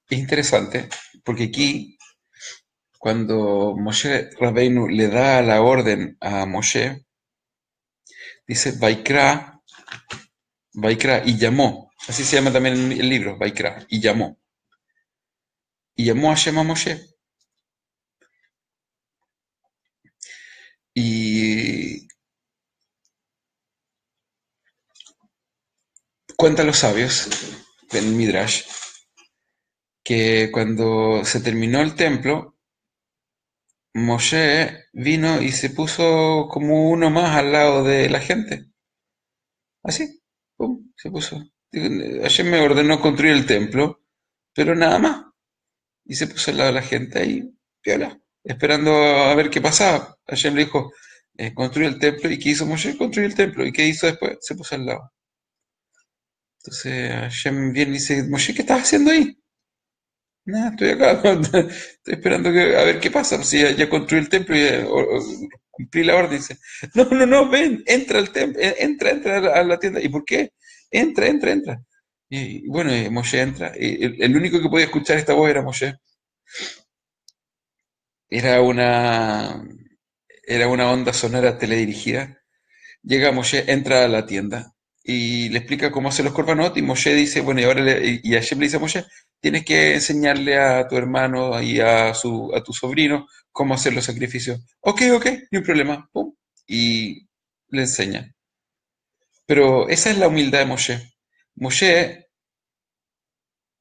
Es interesante, porque aquí, cuando Moshe Rabbeinu le da la orden a Moshe, dice Vaikra, Vaikra, y llamó. Así se llama también el libro, Vaikra, y llamó. Y llamó a Hashem a Moshe. Y cuentan los sabios en Midrash que cuando se terminó el templo, Moshe vino y se puso como uno más al lado de la gente. Así, pum, se puso. Hashem me ordenó construir el templo, pero nada más. Y se puso al lado de la gente ahí, piola, esperando a ver qué pasaba. Hashem le dijo, construye el templo. ¿Y qué hizo Moshe? Construyó el templo. ¿Y qué hizo después? Se puso al lado. Entonces Hashem viene y dice, Moshe, ¿qué estás haciendo ahí? Nada, estoy acá, estoy esperando a ver qué pasa. Si ya construí el templo y cumplí la orden. Dice, no, no, no, ven, entra al templo, entra a la tienda. ¿Y por qué? Entra. Y bueno, Moshe entra. Y el único que podía escuchar esta voz era Moshe. Era una onda sonora teledirigida. Llega Moshe, entra a la tienda y le explica cómo hacer los korbanot, y Moshe dice, bueno, y Hashem le dice a Moshe, tienes que enseñarle a tu hermano y a tu sobrino cómo hacer los sacrificios. Ok, ok, ni un problema. Pum, y le enseña. Pero esa es la humildad de Moshe. Moshe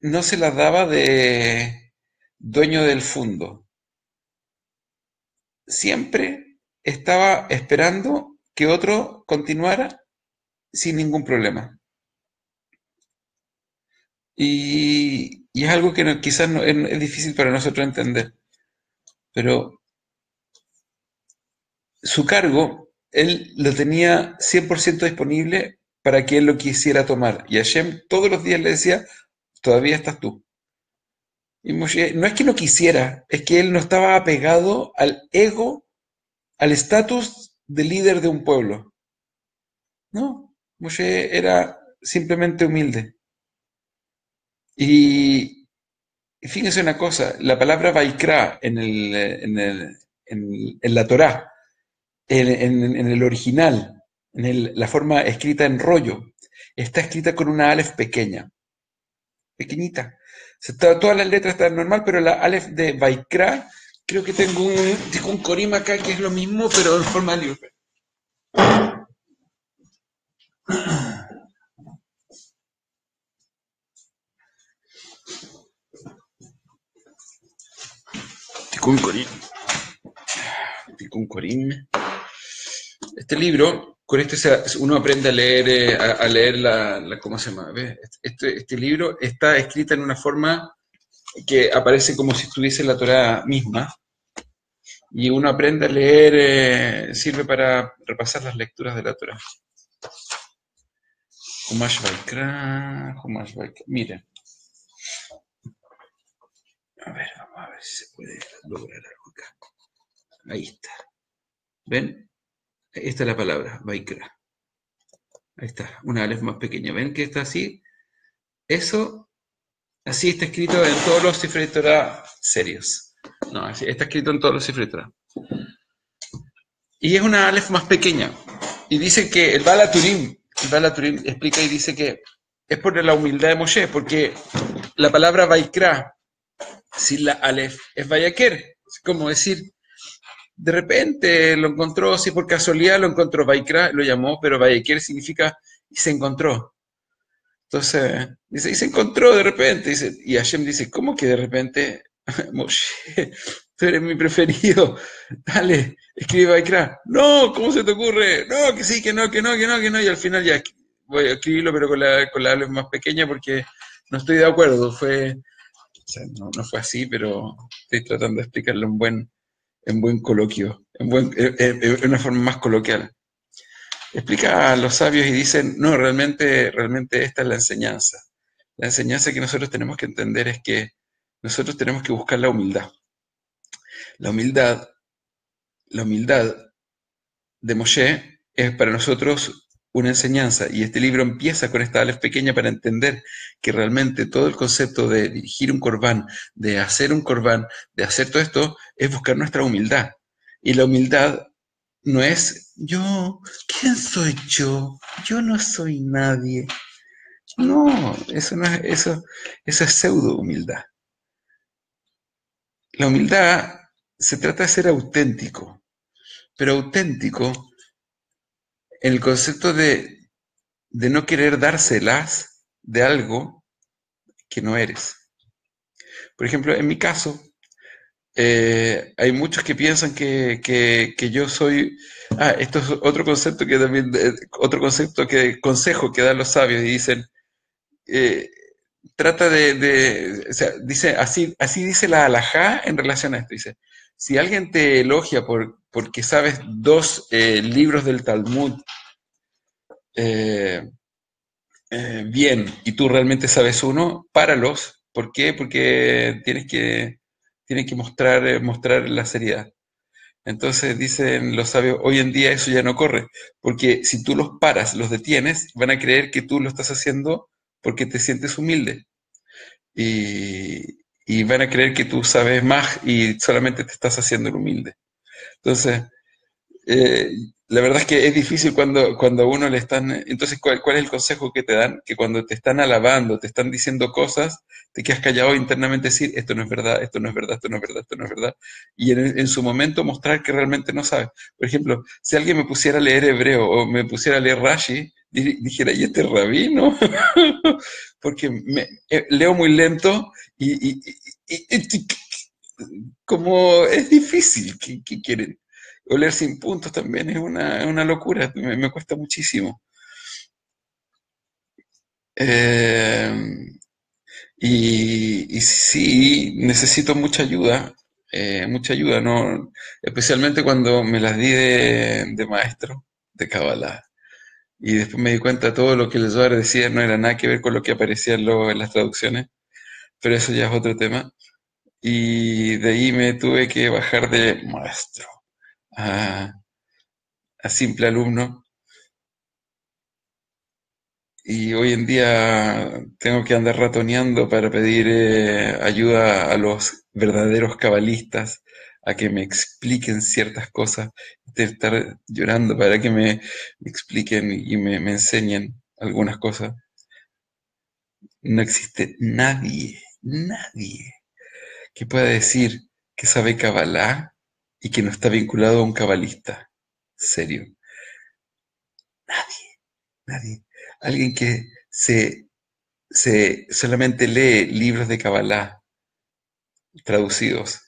no se la daba de dueño del fondo. Siempre estaba esperando que otro continuara sin ningún problema. Y es algo que quizás es difícil para nosotros entender, pero su cargo, él lo tenía 100% disponible para que él lo quisiera tomar. Y Hashem todos los días le decía, todavía estás tú. Y Moshe, no es que no quisiera, es que él no estaba apegado al ego, al estatus de líder de un pueblo. No, Moshe era simplemente humilde. Y fíjense una cosa, la palabra Vaikra en la Torá, en el original, la forma escrita en rollo, está escrita con una alef pequeña, pequeñita. Todas las letras están normal, pero la alef de Vaikra, creo que tengo un corim acá que es lo mismo, pero en forma libre. Tengo un corim. Tengo un corim. Este libro, con este uno aprende a leer, a leer ¿cómo se llama? ¿Ves? Este libro está escrita en una forma que aparece como si estuviese en la Torá misma, y uno aprende a leer, sirve para repasar las lecturas de la Torá. Humash Vaikra, miren. Vamos a ver si se puede lograr algo acá. Ahí está. ¿Ven? Esta es la palabra, Vaikra. Ahí está, una alef más pequeña. ¿Ven que está así? Eso, así está escrito en todos los Sifrei Torah serios. No, así está escrito en todos los Sifrei Torah. Y es una alef más pequeña. Y dice que el Bala Turim explica y dice que es por la humildad de Moshe, porque la palabra Vaikra, sin la alef, es Vayaker. Es como decir, de repente lo encontró, si por casualidad lo encontró, Vaikra lo llamó, pero Vayaker significa y se encontró. Entonces, dice, y se encontró de repente, dice, y Hashem dice, ¿cómo que de repente? Moshe, tú eres mi preferido, dale, escribe Vaikra. No, ¿cómo se te ocurre? No, que sí, que no, que no, que no, que no, y al final ya voy a escribirlo, pero con la alef más pequeña porque no estoy de acuerdo, o sea, no fue así, pero estoy tratando de explicarlo en buen coloquio, en una forma más coloquial. Explica a los sabios y dicen, no, realmente esta es la enseñanza. La enseñanza que nosotros tenemos que entender es que nosotros tenemos que buscar la humildad. La humildad, la humildad de Moshe es para nosotros una enseñanza, y este libro empieza con esta alef pequeña para entender que realmente todo el concepto de dirigir un corbán, de hacer un corbán, de hacer todo esto, es buscar nuestra humildad. Y la humildad no es yo, ¿quién soy yo? Yo no soy nadie. No, eso no es, eso es pseudo humildad. La humildad se trata de ser auténtico, pero auténtico en el concepto de no querer dárselas de algo que no eres. Por ejemplo, en mi caso, hay muchos que piensan que yo soy... esto es otro concepto que también, consejo que dan los sabios, y dicen, eh, trata o sea, dice, así dice la halajá en relación a esto, dice, si alguien te elogia porque sabes dos libros del Talmud eh, bien, y tú realmente sabes uno, páralos. ¿Por qué? Porque tienes que mostrar la seriedad. Entonces dicen los sabios, hoy en día eso ya no corre, porque si tú los paras, los detienes, van a creer que tú lo estás haciendo porque te sientes humilde. Y van a creer que tú sabes más y solamente te estás haciendo el humilde. Entonces, eh, la verdad es que es difícil cuando a uno le están... Entonces, ¿cuál es el consejo que te dan? Que cuando te están alabando, te están diciendo cosas, te quedas callado internamente decir, esto no es verdad, esto no es verdad, esto no es verdad, esto no es verdad. Y en su momento mostrar que realmente no sabes. Por ejemplo, si alguien me pusiera a leer hebreo o me pusiera a leer Rashi, dijera, ¿y este rabino? Porque leo muy lento y como es difícil, ¿qué quieren? Oler sin puntos también es una locura, me cuesta muchísimo. Eh, y sí, necesito mucha ayuda, ¿no? Especialmente cuando me las di de maestro de Kabbalah. Y después me di cuenta de todo lo que el Zohar decía no era nada que ver con lo que aparecía en las traducciones, pero eso ya es otro tema. Y de ahí me tuve que bajar de maestro a, a simple alumno. Y hoy en día tengo que andar ratoneando para pedir ayuda a los verdaderos cabalistas, a que me expliquen ciertas cosas, de estar llorando para que me expliquen y me enseñen algunas cosas. No existe nadie que pueda decir que sabe cabalá y que no está vinculado a un cabalista. Serio, nadie. Alguien que se solamente lee libros de Kabbalah traducidos.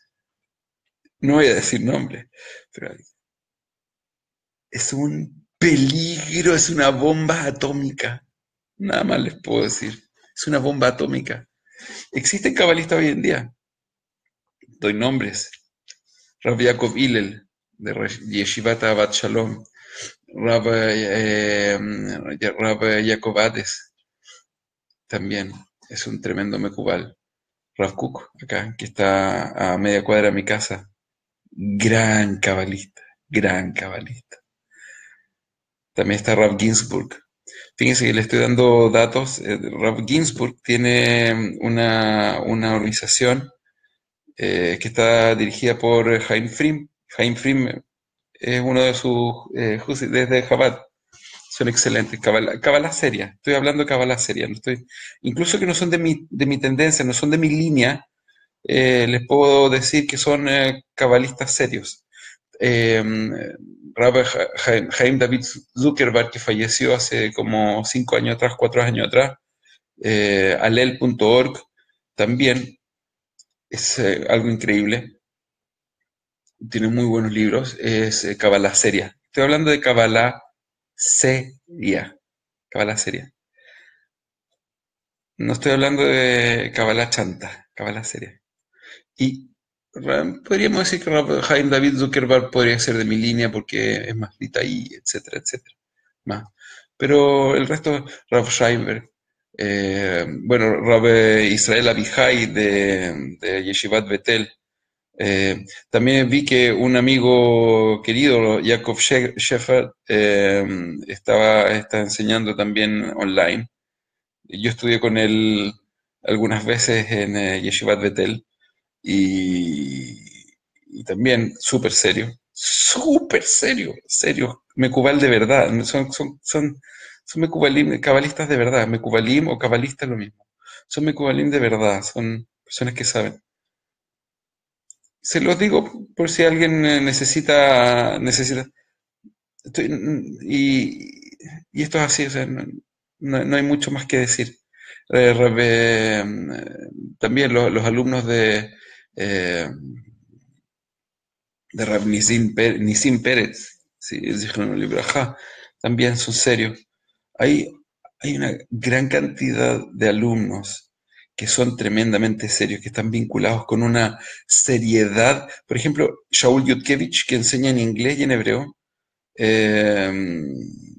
No voy a decir nombre, pero es un peligro, es una bomba atómica. Nada más les puedo decir. Es una bomba atómica. ¿Existen cabalistas hoy en día? Doy nombres. Rav Yaakov Hillel, de Yeshivat Abat Shalom. Rab Yaakov Ades, también es un tremendo mecubal. Rav Kook, acá, que está a media cuadra de mi casa. Gran cabalista, gran cabalista. También está Rav Ginsburg. Fíjense que le estoy dando datos. Rav Ginsburg tiene una organización que está dirigida por Chaim Frim. Chaim Frim es uno de sus desde Chabad. Son excelentes. Kabbalah seria. Estoy hablando de Kabbalah seria. No estoy, incluso que no son de mi tendencia, no son de mi línea, les puedo decir que son cabalistas serios. Eh, Rabbi Chaim David Zuckerberg, que falleció hace como 5 años atrás, 4 años atrás, Alel.org, también es algo increíble. Tiene muy buenos libros. Es Kabbalah seria. Estoy hablando de Kabbalah seria. Kabbalah seria. No estoy hablando de Kabbalah chanta, Kabbalah seria. Y podríamos decir que Jaime David Zuckerberg podría ser de mi línea porque es más ahí, etcétera, etcétera. Más. Pero el resto, Rav Schreiber, bueno, Rav Israel Abihai de Yeshivat Betel. También vi que un amigo querido, Jacob Sheffer, está enseñando también online. Yo estudié con él algunas veces en Yeshivat Betel y, y también súper serio, serio, Mecubal de verdad, son Mecubalim, cabalistas de verdad, Mecubalim o cabalistas lo mismo, son Mecubalim de verdad, son personas que saben. Se los digo por si alguien necesita, y esto es así, o sea, no hay mucho más que decir. También los alumnos eh, de Rab Nisim Pérez, sí, Zichrono Libraja, también son serios. Hay, hay una gran cantidad de alumnos que son tremendamente serios, que están vinculados con una seriedad. Por ejemplo, Shaul Yutkevich, que enseña en inglés y en hebreo, eh,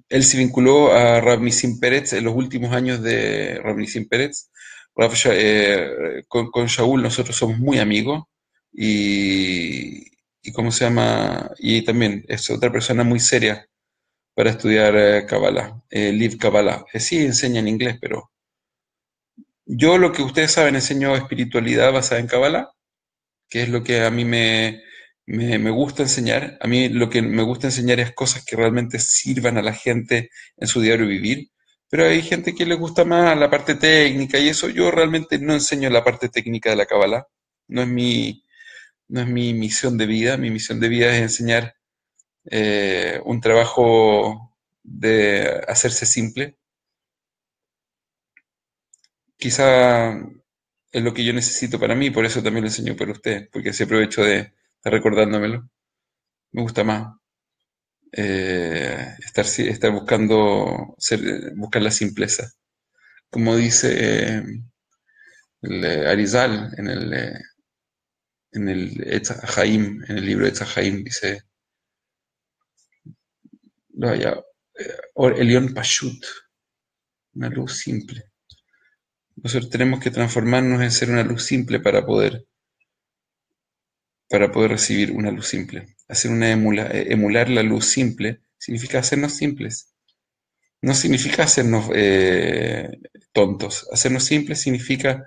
él se vinculó a Rab Nisim Pérez en los últimos años de Rab Nisim Pérez. Con Shaul nosotros somos muy amigos y ¿cómo se llama? Y también es otra persona muy seria para estudiar Kabbalah, Liv Kabbalah. Sí, enseña en inglés, pero yo lo que ustedes saben enseño espiritualidad basada en Kabbalah, que es lo que a mí Me gusta enseñar. A mí lo que me gusta enseñar es cosas que realmente sirvan a la gente en su diario vivir. Pero hay gente que le gusta más la parte técnica y eso. Yo realmente no enseño la parte técnica de la Kabbalah. No es no es mi misión de vida. Mi misión de vida es enseñar un trabajo de hacerse simple. Quizá es lo que yo necesito para mí, por eso también lo enseño para usted, porque así aprovecho de estar recordándomelo. Me gusta más estar buscando buscar la simpleza. Como dice Arizal en el Etz Haim, en el libro Etz Haim, dice, lo haya, Elión Pashut, una luz simple. Nosotros tenemos que transformarnos en ser una luz simple para poder recibir una luz simple. Hacer emular la luz simple significa hacernos simples. No significa hacernos tontos. Hacernos simples significa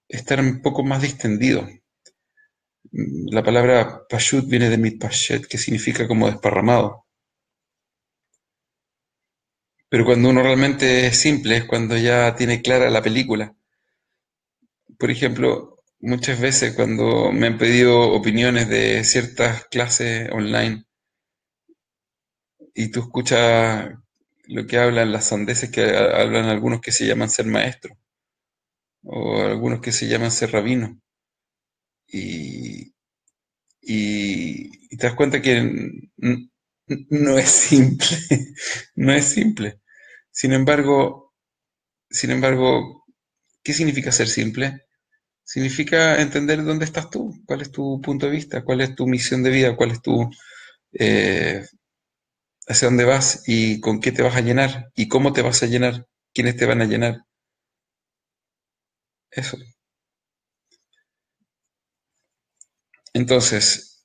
estar un poco más distendido. La palabra pashut viene de mitpashet, que significa como desparramado. Pero cuando uno realmente es simple, es cuando ya tiene clara la película. Por ejemplo, muchas veces cuando me han pedido opiniones de ciertas clases online y tú escuchas lo que hablan, las sandeces que hablan algunos que se llaman ser maestros o algunos que se llaman ser rabinos y, y te das cuenta que no es simple, no es simple. Sin embargo, sin embargo, ¿qué significa ser simple? Significa entender dónde estás tú, cuál es tu punto de vista, cuál es tu misión de vida, cuál es eh, hacia dónde vas y con qué te vas a llenar y cómo te vas a llenar, quiénes te van a llenar. Eso. Entonces,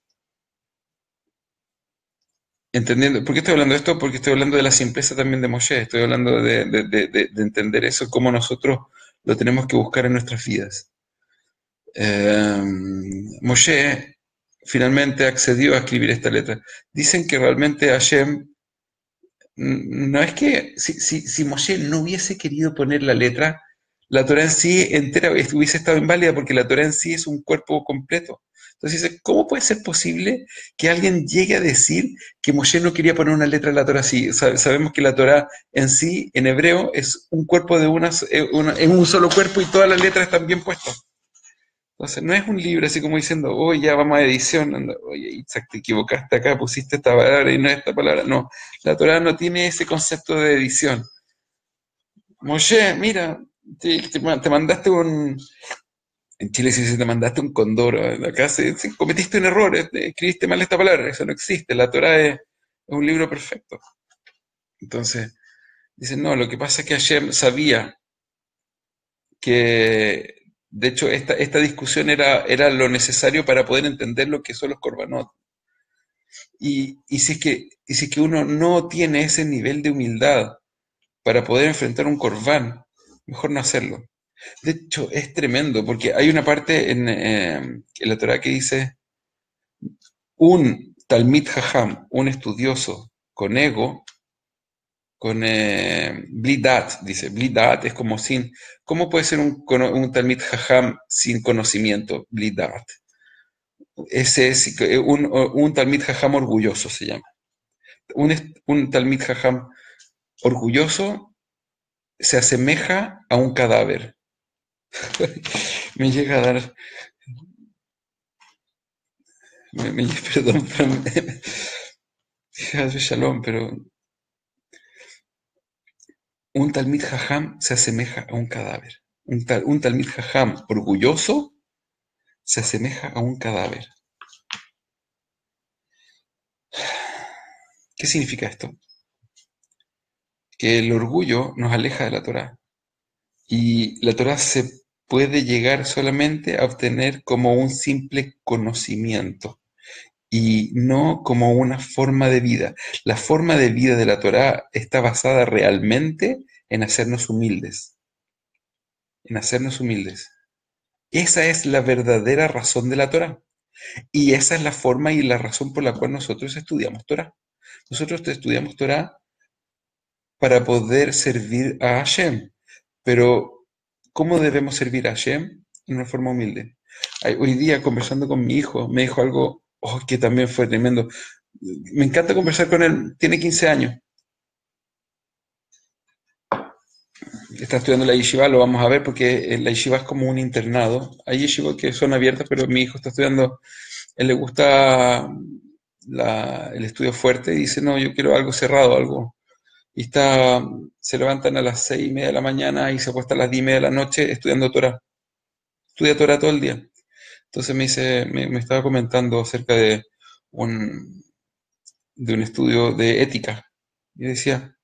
entendiendo, ¿por qué estoy hablando de esto? Porque estoy hablando de la simpleza también de Moshe, estoy hablando de entender eso, cómo nosotros lo tenemos que buscar en nuestras vidas. Eh, Moshe finalmente accedió a escribir esta letra. Dicen que realmente Hashem, no es que si Moshe no hubiese querido poner la letra, la Torah en sí entera hubiese estado inválida porque la Torah en sí es un cuerpo completo. Entonces dice, ¿cómo puede ser posible que alguien llegue a decir que Moshe no quería poner una letra en la Torah así? Sabemos que la Torah en sí, en hebreo, es un cuerpo en un solo cuerpo y todas las letras están bien puestas. Entonces, no es un libro así como diciendo, oye, ya vamos a edición, oye, Isaac, te equivocaste acá, pusiste esta palabra y no esta palabra. No, la Torah no tiene ese concepto de edición. Moshe, mira, te mandaste en Chile sí se te mandaste un condoro, acá cometiste un error, escribiste mal esta palabra, eso no existe, la Torah es un libro perfecto. Entonces, dicen, no, lo que pasa es que Hashem sabía que, de hecho, esta discusión era lo necesario para poder entender lo que son los korbanot. Y si es que uno no tiene ese nivel de humildad para poder enfrentar un corbán, mejor no hacerlo. De hecho, es tremendo, porque hay una parte en la Torah que dice, un Talmid Jajam, un estudioso con ego, con blidat, dice, blidat es como sin, ¿cómo puede ser un Talmid Jajam sin conocimiento? Blidat. Ese es un Talmid Jajam orgulloso, se llama. Un Talmid Jajam orgulloso se asemeja a un cadáver. Me llega a dar, perdón, Shalom, pero un Talmid Jajam se asemeja a un cadáver. Un Talmid Jajam orgulloso se asemeja a un cadáver. ¿Qué significa esto? Que el orgullo nos aleja de la Torá. Y la Torá se puede llegar solamente a obtener como un simple conocimiento y no como una forma de vida. La forma de vida de la Torá está basada realmente en hacernos humildes, en hacernos humildes. Esa es la verdadera razón de la Torá. Y esa es la forma y la razón por la cual nosotros estudiamos Torá. Nosotros estudiamos Torá para poder servir a Hashem. Pero, ¿cómo debemos servir a Hashem? En una forma humilde. Hoy día, conversando con mi hijo, me dijo algo que también fue tremendo. Me encanta conversar con él. Tiene 15 años. Está estudiando en la yeshiva, lo vamos a ver porque la yeshiva es como un internado. Hay yeshivas que son abiertas, pero mi hijo está estudiando, él le gusta el estudio fuerte y dice, no, yo quiero algo cerrado, algo. Y se levantan a las 6:30 de la mañana y se acuestan a las 10:30 de la noche estudiando Torah. Estudia Torah todo el día. Entonces me estaba comentando acerca un, de un estudio de ética. Y decía,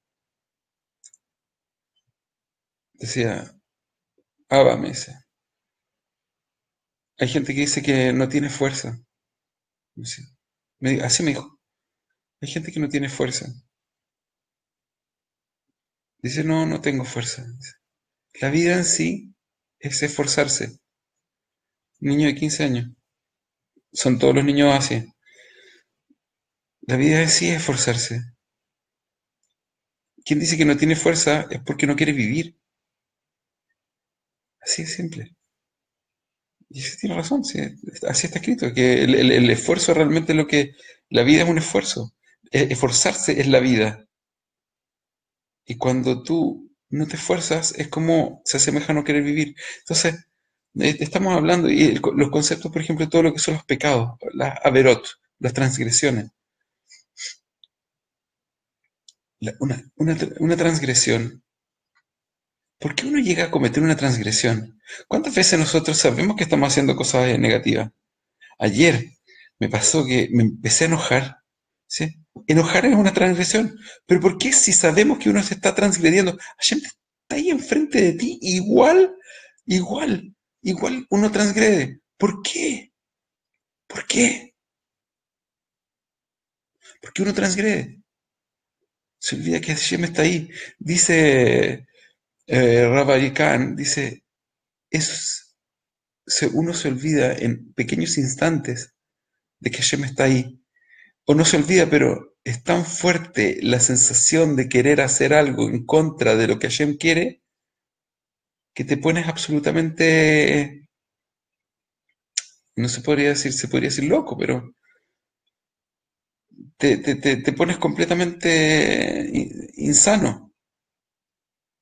Abba, me dice, hay gente que dice que no tiene fuerza. Me decía, así me dijo, hay gente que no tiene fuerza. Dice, no, no tengo fuerza. Dice, la vida en sí es esforzarse. Un niño de 15 años. Son todos los niños así. La vida en sí es esforzarse. Quien dice que no tiene fuerza es porque no quiere vivir. Así es simple. Y sí tiene razón, sí, así está escrito, que el esfuerzo realmente es lo que... La vida es un esfuerzo. Esforzarse es la vida. Y cuando tú no te esfuerzas, es como se asemeja a no querer vivir. Entonces, estamos hablando, y los conceptos, por ejemplo, todo lo que son los pecados, las averot, las transgresiones. Una transgresión. ¿Por qué uno llega a cometer una transgresión? ¿Cuántas veces nosotros sabemos que estamos haciendo cosas negativas? Ayer me pasó que me empecé a enojar, ¿sí? Enojar es una transgresión, pero ¿por qué si sabemos que uno se está transgrediendo? Hashem está ahí enfrente de ti, igual, igual uno transgrede. ¿Por qué? ¿Por qué? ¿Por qué uno transgrede? Se olvida que Hashem está ahí. Dice Rabbi Khan, dice, uno se olvida en pequeños instantes de que Hashem está ahí. O no se olvida, pero es tan fuerte la sensación de querer hacer algo en contra de lo que Hashem quiere, que te pones absolutamente, no se podría decir, se podría decir loco, pero te pones completamente insano.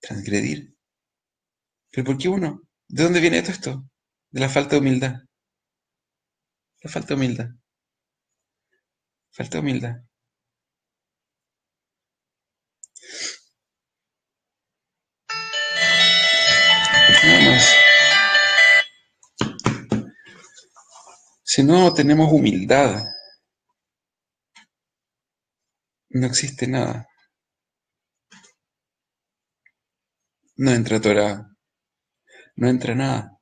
Transgredir. ¿Pero por qué uno? ¿De dónde viene todo esto? De la falta de humildad. La falta de humildad. Falta de humildad. Nada más. Si no tenemos humildad, no existe nada. No entra Torah, no entra nada.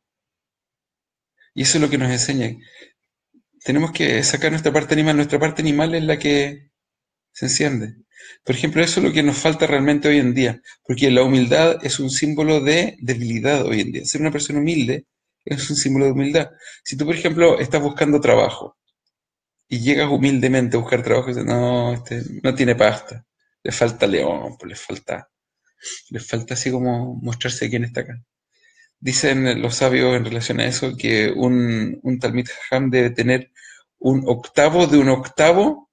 Y eso es lo que nos enseña. Tenemos que sacar nuestra parte animal. Nuestra parte animal es la que se enciende. Por ejemplo, eso es lo que nos falta realmente hoy en día, porque la humildad es un símbolo de debilidad hoy en día. Ser una persona humilde es un símbolo de humildad. Si tú, por ejemplo, estás buscando trabajo y llegas humildemente a buscar trabajo y dices, no, este no tiene pasta, le falta león, pues le falta así como mostrarse quién está acá. Dicen los sabios en relación a eso que un Talmid Jajam debe tener un octavo de un octavo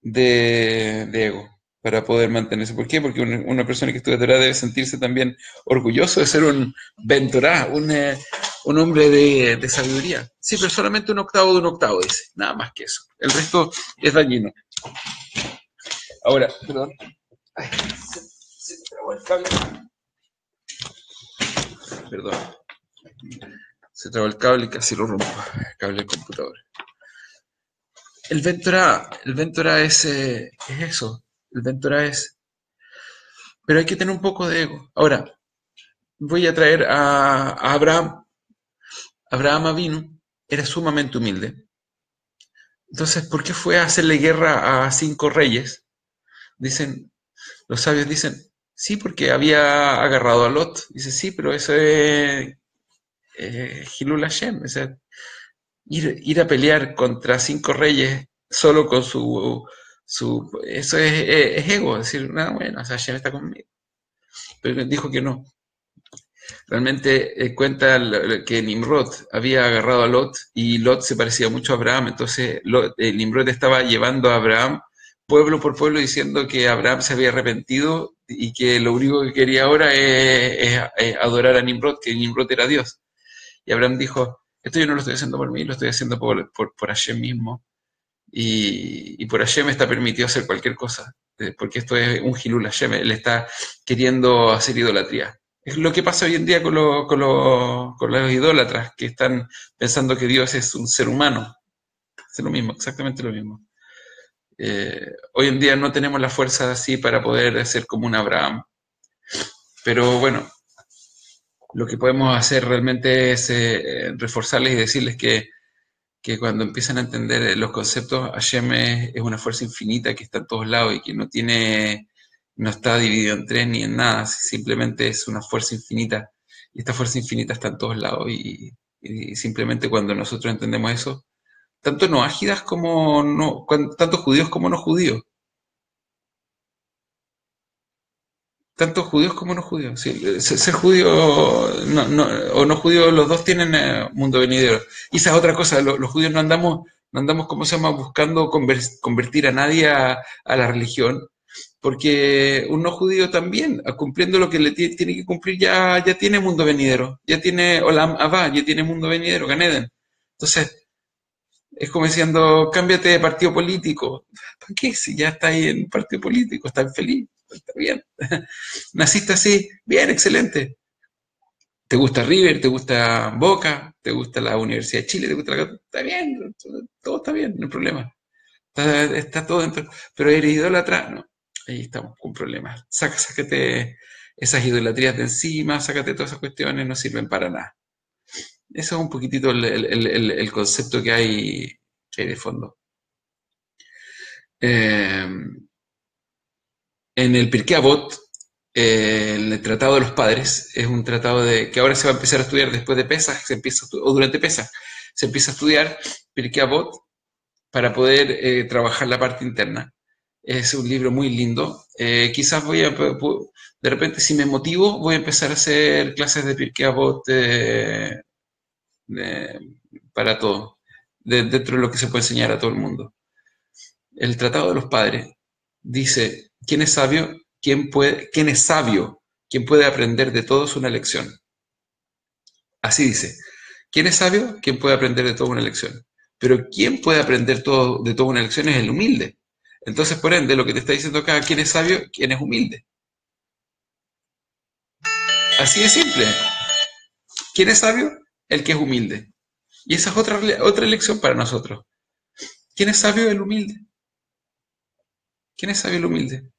de ego para poder mantenerse. ¿Por qué? Porque una persona que estudia Torah debe sentirse también orgulloso de ser un Bentorá, un hombre de sabiduría. Sí, pero solamente un octavo de un octavo, dice. Nada más que eso. El resto es dañino. Ahora, perdón. Ay, se trabó el cable. Perdón. Se trabó el cable y casi lo rompo. El cable del computador. El Ventura es eso. El Ventura es... Pero hay que tener un poco de ego. Ahora, voy a traer a Abraham. Abraham Avinu era sumamente humilde. Entonces, ¿por qué fue a hacerle guerra a 5 reyes? Dicen, los sabios dicen, sí, porque había agarrado a Lot. Dice, sí, pero eso es... Hilul Hashem, o sea, ir a pelear contra 5 reyes solo con eso es ego, decir, no, bueno, o sea, Hashem está conmigo. Pero dijo que no. Realmente cuenta que Nimrod había agarrado a Lot y Lot se parecía mucho a Abraham, entonces Nimrod estaba llevando a Abraham pueblo por pueblo diciendo que Abraham se había arrepentido y que lo único que quería ahora es adorar a Nimrod, que Nimrod era Dios. Y Abraham dijo, esto yo no lo estoy haciendo por mí, lo estoy haciendo por Hashem mismo. Y por Hashem está permitido hacer cualquier cosa, porque esto es un Hilul Hashem, él está queriendo hacer idolatría. Es lo que pasa hoy en día con los idólatras, que están pensando que Dios es un ser humano. Es lo mismo, exactamente lo mismo. Hoy en día no tenemos la fuerza así para poder ser como un Abraham. Pero bueno, lo que podemos hacer realmente es reforzarles y decirles que cuando empiezan a entender los conceptos, Hashem es una fuerza infinita que está en todos lados y que no está dividido en tres ni en nada, simplemente es una fuerza infinita. Y esta fuerza infinita está en todos lados y simplemente cuando nosotros entendemos eso, tanto no ágidas como no, tanto judíos como no judíos, tanto judíos como no judíos. Sí, ser judío o no judío, los dos tienen mundo venidero. Y esa es otra cosa, los judíos no andamos, ¿cómo se llama?, buscando convertir a nadie a la religión, porque un no judío también, cumpliendo lo que le tiene que cumplir, ya tiene mundo venidero, ya tiene Olam Abba, ya tiene mundo venidero, Gan Eden. Entonces, es como diciendo, cámbiate de partido político. ¿Para qué? Si ya está ahí en un partido político, está feliz, está bien. Naciste así, bien, excelente. ¿Te gusta River? ¿Te gusta Boca? ¿Te gusta la Universidad de Chile? ¿Te gusta la... Está bien, todo está bien, no hay problema. Está todo dentro. Pero eres idólatra, no. Ahí estamos con problemas. Sácate esas idolatrías de encima, sácate todas esas cuestiones, no sirven para nada. Eso es un poquitito el concepto que hay de fondo. Eh, en el Pirkei Avot, el Tratado de los Padres, es un tratado que ahora se va a empezar a estudiar después de Pesach, o durante Pesach, se empieza a estudiar Pirkei Avot para poder trabajar la parte interna. Es un libro muy lindo. Quizás de repente, si me motivo, voy a empezar a hacer clases de Pirkei Avot eh, para todo, dentro de lo que se puede enseñar a todo el mundo. El Tratado de los Padres dice, ¿quién es sabio? ¿Quién es sabio? ¿Quién puede aprender de todos una lección? Así dice. ¿Quién es sabio? ¿Quién puede aprender de todos una lección? Pero ¿quién puede aprender de toda una lección? Es el humilde. Entonces, por ende, lo que te está diciendo acá, ¿quién es sabio? ¿Quién es humilde? Así de simple. ¿Quién es sabio? El que es humilde. Y esa es otra lección para nosotros. ¿Quién es sabio? El humilde. ¿Quién es sabio? El humilde.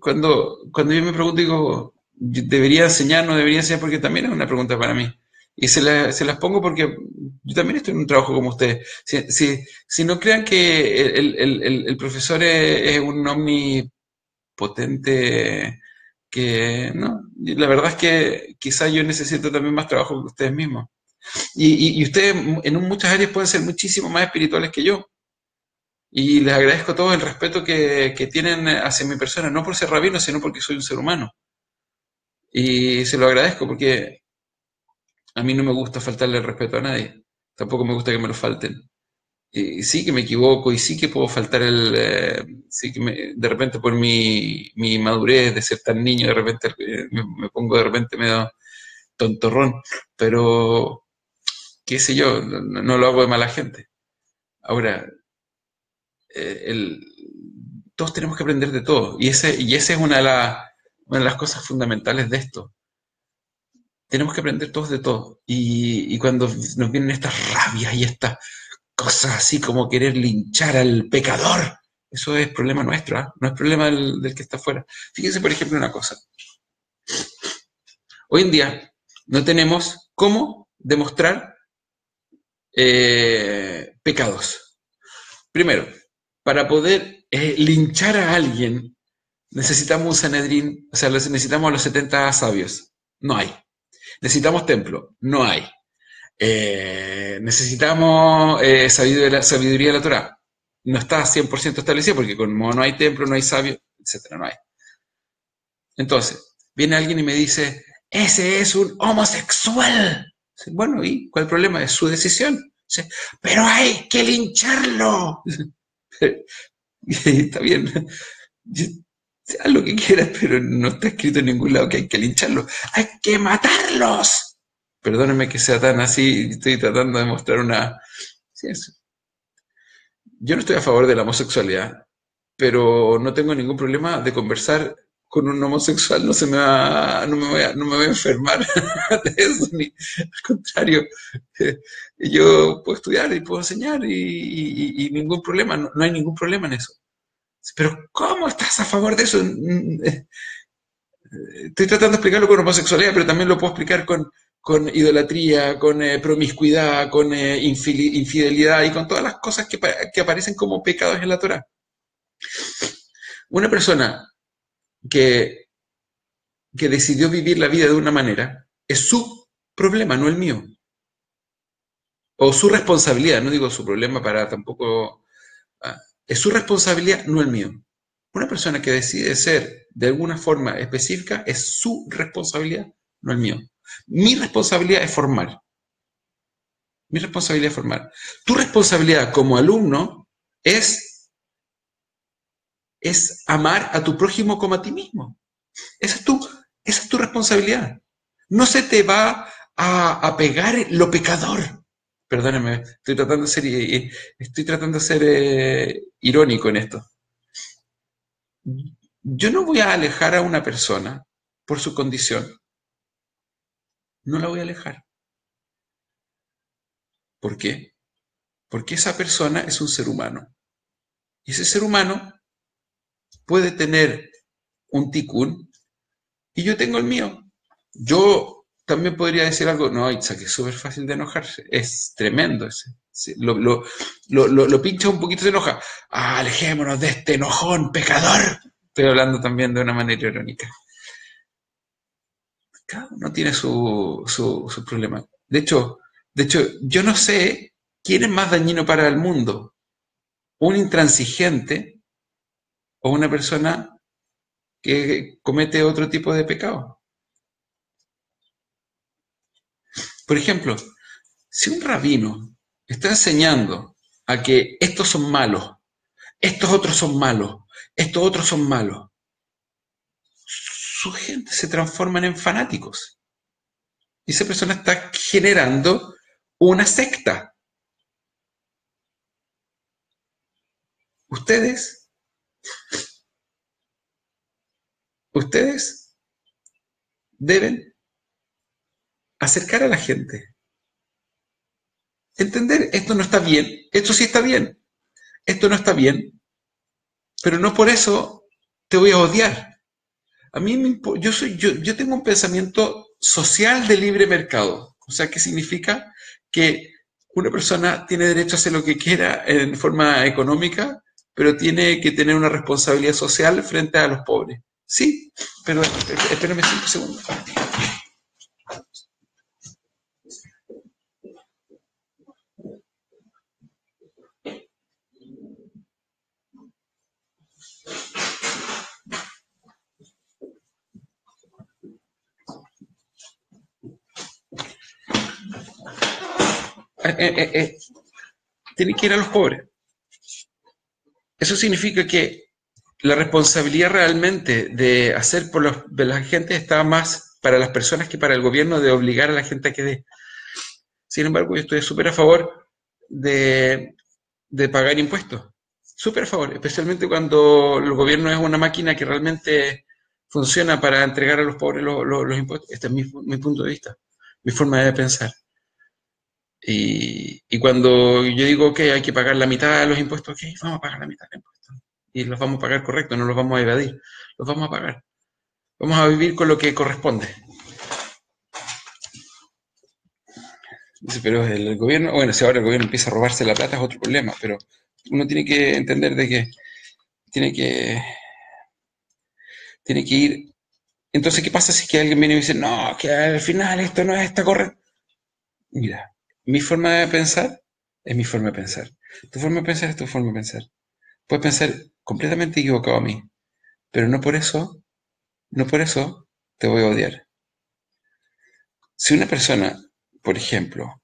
Cuando yo me pregunto, digo, ¿debería enseñar, no debería enseñar? Porque también es una pregunta para mí. Y se las pongo porque yo también estoy en un trabajo como usted. Si no crean que el profesor es un omnipotente, que no, la verdad es que quizás yo necesito también más trabajo que ustedes mismos. Y ustedes en muchas áreas pueden ser muchísimo más espirituales que yo. Y les agradezco todo el respeto que tienen hacia mi persona, no por ser rabino, sino porque soy un ser humano. Y se lo agradezco porque a mí no me gusta faltarle el respeto a nadie. Tampoco me gusta que me lo falten. Y sí que me equivoco y sí que puedo faltar sí que de repente por mi madurez de ser tan niño, de repente me pongo de repente medio tontorrón. Pero, qué sé yo, no lo hago de mala gente. Ahora, el, todos tenemos que aprender de todo. Y esa es una de las cosas fundamentales de esto. Tenemos que aprender todos de todo. Y cuando nos vienen estas rabias y estas cosas así como querer linchar al pecador, eso es problema nuestro, ¿eh? No es problema del que está afuera. Fíjense, por ejemplo, una cosa. Hoy en día no tenemos cómo demostrar pecados. Primero, para poder linchar a alguien, necesitamos un Sanedrín, o sea, necesitamos a los 70 sabios. No hay. Necesitamos templo, no hay. Necesitamos sabiduría de la Torá. No está 100% establecido porque como no hay templo, no hay sabio, etcétera, no hay. Entonces, viene alguien y me dice, ese es un homosexual. Bueno, ¿y cuál es el problema? Es su decisión. Dice, pero hay que lincharlo. Está bien. Haz lo que quieras, pero no está escrito en ningún lado que hay que lincharlo. ¡Hay que matarlos! Perdónenme que sea tan así, estoy tratando de mostrar una... Sí, yo no estoy a favor de la homosexualidad, pero no tengo ningún problema de conversar con un homosexual, no me voy a enfermar de eso, ni al contrario, yo puedo estudiar y puedo enseñar y ningún problema, no hay ningún problema en eso. Pero ¿cómo estás a favor de eso? Estoy tratando de explicarlo con homosexualidad, pero también lo puedo explicar con idolatría, con promiscuidad, con infidelidad y con todas las cosas que aparecen como pecados en la Torah. Una persona que, que decidió vivir la vida de una manera es su problema, no el mío. O su responsabilidad, no digo su problema para tampoco... es su responsabilidad, no el mío. Una persona que decide ser de alguna forma específica es su responsabilidad, no el mío. Mi responsabilidad es formar. Mi responsabilidad es formar. Tu responsabilidad como alumno es amar a tu prójimo como a ti mismo. Esa es tu responsabilidad. No se te va a pegar lo pecador. Perdóneme, estoy tratando de ser irónico en esto. Yo no voy a alejar a una persona por su condición. No la voy a alejar. ¿Por qué? Porque esa persona es un ser humano. Y ese ser humano puede tener un tikkun y yo tengo el mío. Yo también podría decir algo, no, Itzhak, es súper fácil de enojarse, es tremendo ese. Sí, lo pincha un poquito, se enoja. Ah, alejémonos de este enojón pecador. Estoy hablando también de una manera irónica. Cada uno tiene su problema. De hecho, yo no sé quién es más dañino para el mundo, un intransigente o una persona que comete otro tipo de pecado. Por ejemplo, si un rabino está enseñando a que estos son malos, estos otros son malos, estos otros son malos, su gente se transforman en fanáticos. Y esa persona está generando una secta. Ustedes, ustedes deben acercar a la gente. Entender, esto no está bien, esto sí está bien, esto no está bien, pero no por eso te voy a odiar. A mí yo tengo un pensamiento social de libre mercado. O sea, ¿qué significa? Que una persona tiene derecho a hacer lo que quiera en forma económica, pero tiene que tener una responsabilidad social frente a los pobres. Sí, pero espérame 5 segundos. Tiene que ir a los pobres. Eso significa que la responsabilidad realmente de hacer de la gente está más para las personas que para el gobierno de obligar a la gente a que dé. Sin embargo, yo estoy súper a favor de, de pagar impuestos. Súper a favor, especialmente cuando el gobierno es una máquina que realmente funciona para entregar a los pobres los impuestos. Este es mi punto de vista, mi forma de pensar. Y cuando yo digo que hay que pagar la mitad de los impuestos, ok, vamos a pagar la mitad de los impuestos. Y los vamos a pagar correcto, no los vamos a evadir, los vamos a pagar. Vamos a vivir con lo que corresponde. Dice, pero el gobierno, bueno, si ahora el gobierno empieza a robarse la plata es otro problema, pero uno tiene que entender de que tiene que, tiene que ir Entonces, ¿qué pasa si que alguien viene y me dice, no, que al final esto no está correcto? Mira, mi forma de pensar es mi forma de pensar. Tu forma de pensar es tu forma de pensar. Puedes pensar completamente equivocado a mí, pero no por eso te voy a odiar. Si una persona, por ejemplo,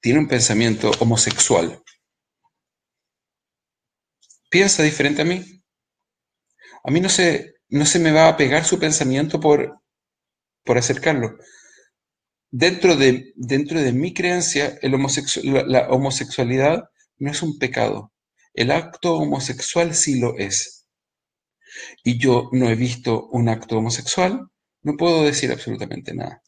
tiene un pensamiento homosexual, piensa diferente a mí no se me va a pegar su pensamiento por acercarlo. Dentro de mi creencia, la homosexualidad no es un pecado. El acto homosexual sí lo es. Y yo no he visto un acto homosexual, no puedo decir absolutamente nada.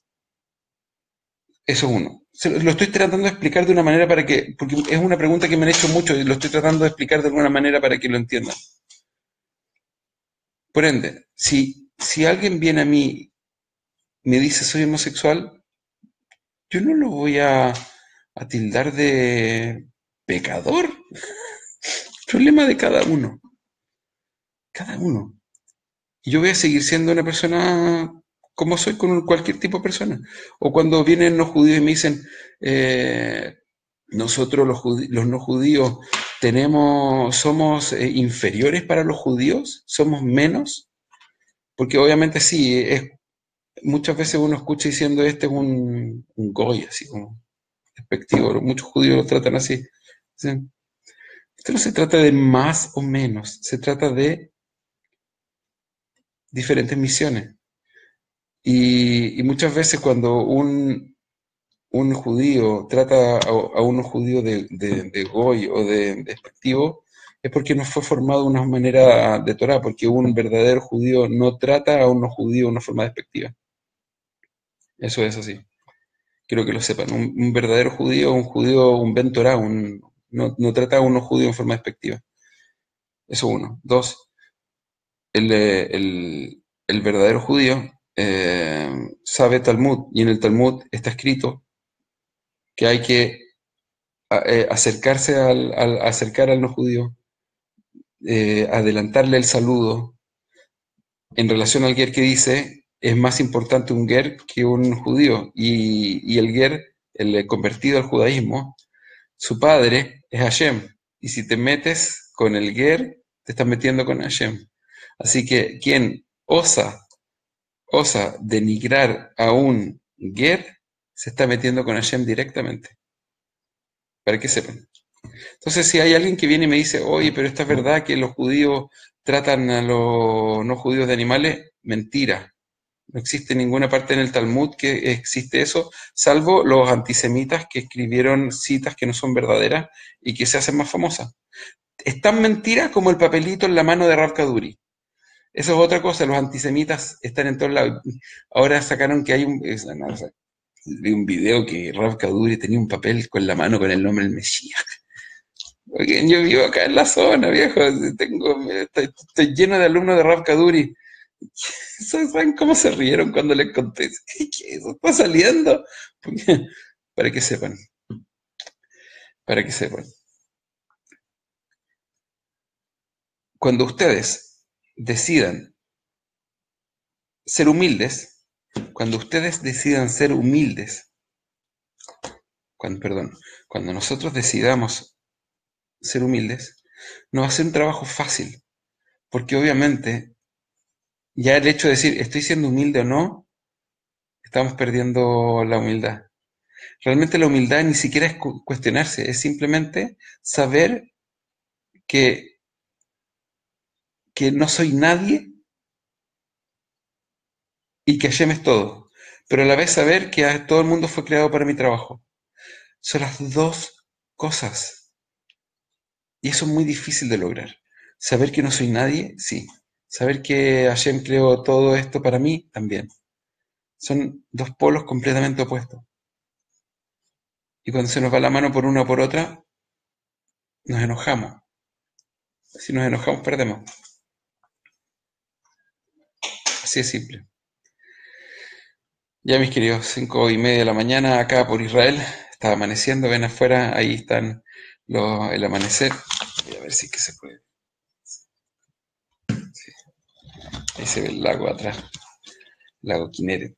Eso uno. Lo estoy tratando de explicar de una manera porque es una pregunta que me han hecho mucho y lo estoy tratando de explicar de alguna manera para que lo entiendan. Por ende, si alguien viene a mí y me dice soy homosexual, yo no lo voy a tildar de pecador. Problema de cada uno. Cada uno. Y yo voy a seguir siendo una persona como soy con cualquier tipo de persona. O cuando vienen los judíos y me dicen, nosotros los no judíos somos inferiores para los judíos, somos menos, porque obviamente sí, muchas veces uno escucha diciendo este es un goy, así como despectivo, muchos judíos lo tratan así. Dicen, esto no se trata de más o menos, se trata de diferentes misiones. Y muchas veces cuando un judío trata a unos judíos de goy o de despectivo, es porque no fue formado de una manera de Torah, porque un verdadero judío no trata a unos judíos de una forma despectiva. Eso es así. Quiero que lo sepan. Un verdadero judío, un ben Torah, no trata a unos judíos en forma despectiva. Eso uno. Dos, el verdadero judío sabe Talmud, y en el Talmud está escrito que hay que acercarse acercar al no judío, adelantarle el saludo en relación al ger que dice, es más importante un ger que un judío, y el ger, el convertido al judaísmo, su padre es Hashem, y si te metes con el ger, te estás metiendo con Hashem. Así que quien osa denigrar a un ger, se está metiendo con Hashem directamente, para que sepan. Entonces, si hay alguien que viene y me dice, oye, pero esta es verdad que los judíos tratan a los no judíos de animales, mentira. No existe ninguna parte en el Talmud que existe eso, salvo los antisemitas que escribieron citas que no son verdaderas y que se hacen más famosas. Es tan mentira como el papelito en la mano de Rav Kaduri. Eso es otra cosa, los antisemitas están en todos lados. Ahora sacaron que hay no, o sea, vi un video que Rav Kaduri tenía un papel con la mano con el nombre del Mesías. Porque yo vivo acá en la zona, viejo. Estoy lleno de alumnos de Rav Kaduri. ¿Saben cómo se rieron cuando les conté? ¿Qué eso está saliendo? Porque- para que sepan, para que sepan. Cuando ustedes decidan ser humildes, cuando ustedes decidan ser humildes, perdón, cuando nosotros decidamos ser humildes, no va a ser un trabajo fácil, porque obviamente ya el hecho de decir estoy siendo humilde o no, estamos perdiendo la humildad. Realmente la humildad ni siquiera es cuestionarse, es simplemente saber que, que no soy nadie y que Hashem es todo, pero a la vez saber que todo el mundo fue creado para mi trabajo. Son las dos cosas, y eso es muy difícil de lograr. Saber que no soy nadie, sí. Saber que Hashem creó todo esto para mí, también. Son dos polos completamente opuestos. Y cuando se nos va la mano por una o por otra, nos enojamos. Si nos enojamos, perdemos. Así de simple. Ya mis queridos, 5:30 de la mañana acá por Israel. Está amaneciendo, ven afuera, ahí están el amanecer. Voy a ver si es que se puede. Sí, ahí se ve el lago atrás. Lago Kineret.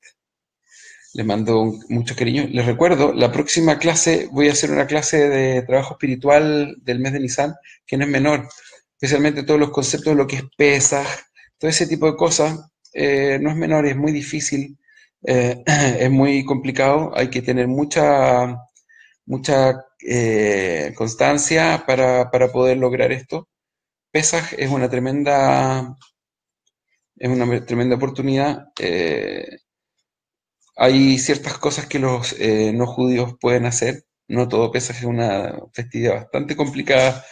Les mando muchos cariños. Les recuerdo, la próxima clase voy a hacer una clase de trabajo espiritual del mes de Nisan, que no es menor, especialmente todos los conceptos de lo que es Pesaj, todo ese tipo de cosas, no es menor, es muy difícil, es muy complicado, hay que tener mucha constancia para poder lograr esto. Pesaj es una tremenda oportunidad. Hay ciertas cosas que los no judíos pueden hacer. No todo Pesaj es una festividad bastante complicada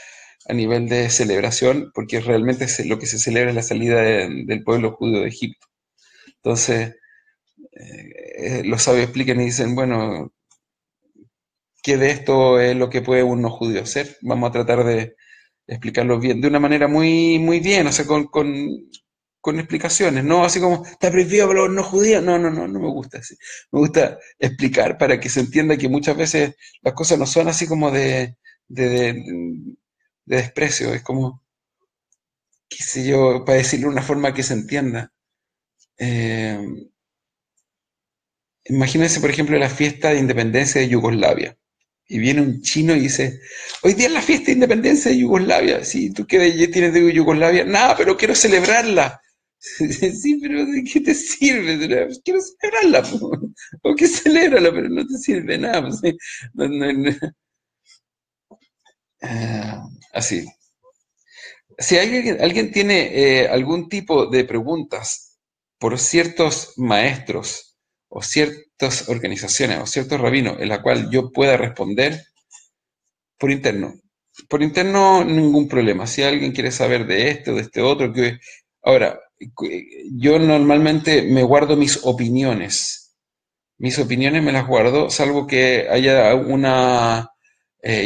a nivel de celebración, porque realmente lo que se celebra es la salida del pueblo judío de Egipto. Entonces, los sabios explican y dicen, bueno, ¿qué de esto es lo que puede un no judío hacer? Vamos a tratar de explicarlo bien, de una manera muy, muy bien, o sea, con explicaciones, no así como, está prohibido para los no judíos, no me gusta así. Me gusta explicar para que se entienda que muchas veces las cosas no son así como de, de- de desprecio, es como, qué sé yo, para decirlo de una forma que se entienda. Eh, Imagínense, por ejemplo, la fiesta de independencia de Yugoslavia. Y viene un chino y dice, hoy día es la fiesta de independencia de Yugoslavia. Sí, ¿tú qué tienes de Yugoslavia? Nada, pero quiero celebrarla. Sí, pero ¿de qué te sirve? Quiero celebrarla, po. O que celébrala, pero no te sirve nada, pues, sí. No. Así. Si alguien tiene algún tipo de preguntas por ciertos maestros o ciertas organizaciones o ciertos rabinos en la cual yo pueda responder por interno. Por interno, ningún problema. Si alguien quiere saber de este o de este otro, que ahora, yo normalmente me guardo mis opiniones. Mis opiniones me las guardo, salvo que haya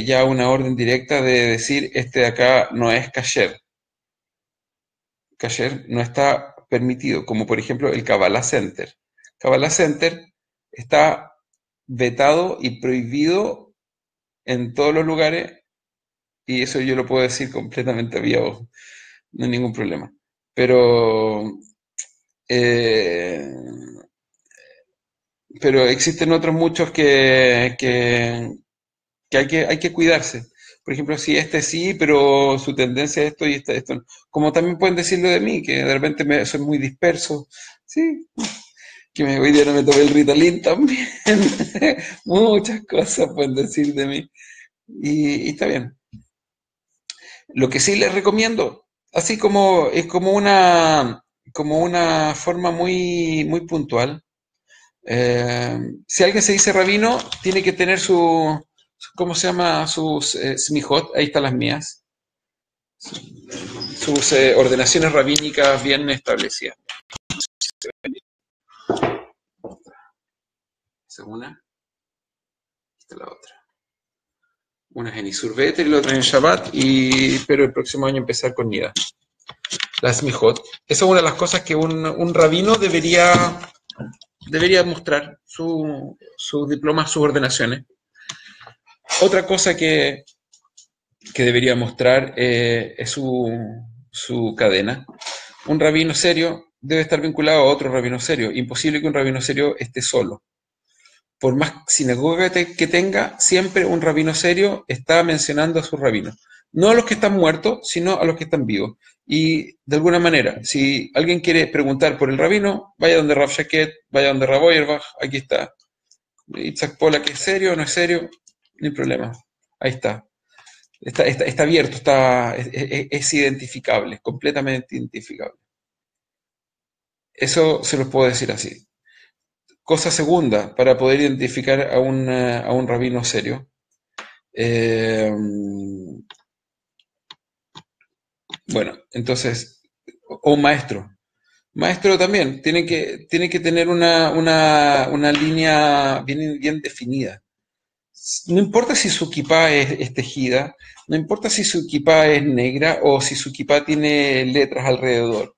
ya una orden directa de decir, este de acá no es kasher. Kasher no está permitido, como por ejemplo el Kabbalah Center. Kabbalah Center está vetado y prohibido en todos los lugares, y eso yo lo puedo decir completamente abierto, no hay ningún problema. Pero, eh, pero existen otros muchos que hay que cuidarse. Por ejemplo, si este sí, pero su tendencia es esto y esto no. Como también pueden decirlo de mí, que de repente soy muy disperso. Sí, que hoy día no me tomé el Ritalin también. Muchas cosas pueden decir de mí. Y está bien. Lo que sí les recomiendo, así como es como una forma muy, muy puntual. Si alguien se dice rabino, tiene que tener ¿cómo se llama? Sus smijot, ahí están las mías, sus ordenaciones rabínicas bien establecidas. Esa es una, esta es la otra. Una es en Isur Beter y la otra en Shabbat, pero el próximo año empezar con Nida. Las smijot. Esa es una de las cosas que un rabino debería mostrar, sus diplomas, sus ordenaciones. Otra cosa que debería mostrar es su cadena. Un rabino serio debe estar vinculado a otro rabino serio. Imposible que un rabino serio esté solo. Por más sinagoga que tenga, siempre un rabino serio está mencionando a sus rabinos. No a los que están muertos, sino a los que están vivos. Y de alguna manera, si alguien quiere preguntar por el rabino, vaya donde Rav Shaket, vaya donde Rav Auerbach, aquí está. Itzhak Pola, que es serio o no es serio, no hay problema. Ahí está. Está abierto, es identificable, completamente identificable. Eso se los puedo decir así. Cosa segunda, para poder identificar a un rabino serio. Eh, bueno, entonces, o un maestro. Maestro también, tiene que tener una línea bien, bien definida. No importa si su kipá es tejida, no importa si su kipá es negra o si su kipá tiene letras alrededor.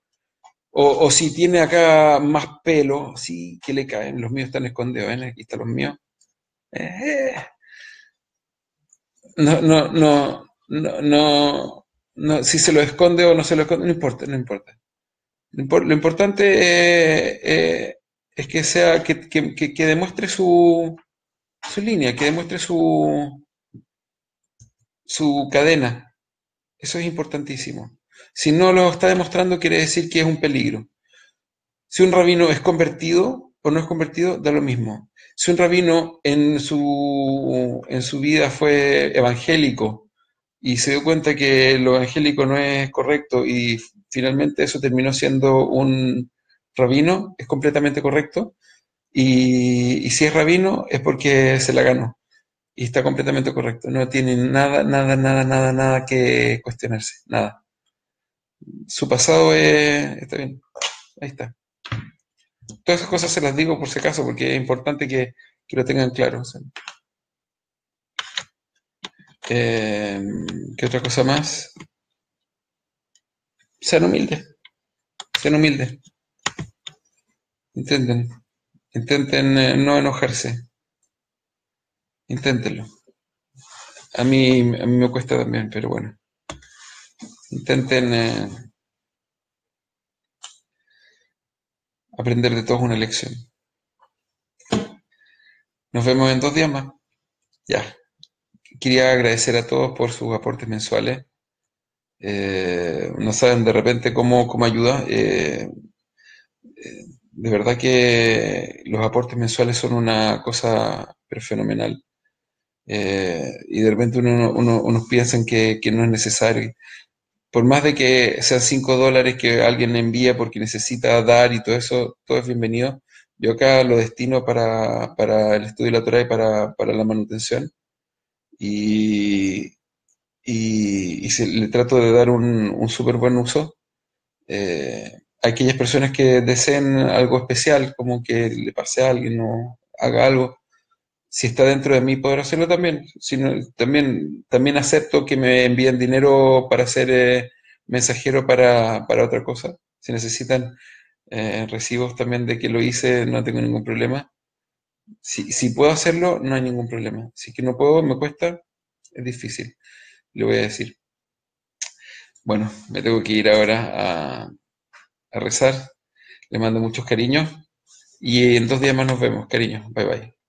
O si tiene acá más pelo, sí, que le caen. Los míos están escondidos, ¿ven? Aquí están los míos. Eh, no, no, no, no, si se lo esconde o no se lo esconde, no importa, no importa. Lo importante es que sea, que demuestre su línea, que demuestre su cadena. Eso es importantísimo. Si no lo está demostrando, quiere decir que es un peligro. Si un rabino es convertido o no es convertido, da lo mismo. Si un rabino en su vida fue evangélico y se dio cuenta que lo evangélico no es correcto y finalmente eso terminó siendo un rabino, es completamente correcto. Y si es rabino es porque se la ganó y está completamente correcto. No tiene nada, nada, nada, nada, nada que cuestionarse. Nada. Su pasado está bien. Ahí está. Todas esas cosas se las digo por si acaso, porque es importante que lo tengan claro. O sea. Eh, ¿Qué otra cosa más? Sean humildes, sean humildes. Intenten, intenten no enojarse. Inténtenlo. A mí me cuesta también, pero bueno. Intenten aprender de todos una lección. Nos vemos en 2 días más. Ya. Quería agradecer a todos por sus aportes mensuales. No saben de repente cómo ayuda. De verdad que los aportes mensuales son una cosa pero fenomenal. Y de repente unos piensan que no es necesario. Por más de que sean $5 que alguien envía porque necesita dar y todo eso, todo es bienvenido. Yo acá lo destino para el estudio de la Torah y para la manutención. Y, le trato de dar un súper buen uso. A aquellas personas que deseen algo especial, como que le pase a alguien o haga algo, si está dentro de mí poder hacerlo también. Si no, también acepto que me envíen dinero para ser mensajero para otra cosa. Si necesitan recibos también de que lo hice, no tengo ningún problema. Si puedo hacerlo, no hay ningún problema. Si que no puedo, me cuesta, es difícil, le voy a decir. Bueno, me tengo que ir ahora a rezar. Le mando muchos cariños y en 2 días más nos vemos, cariño. Bye bye.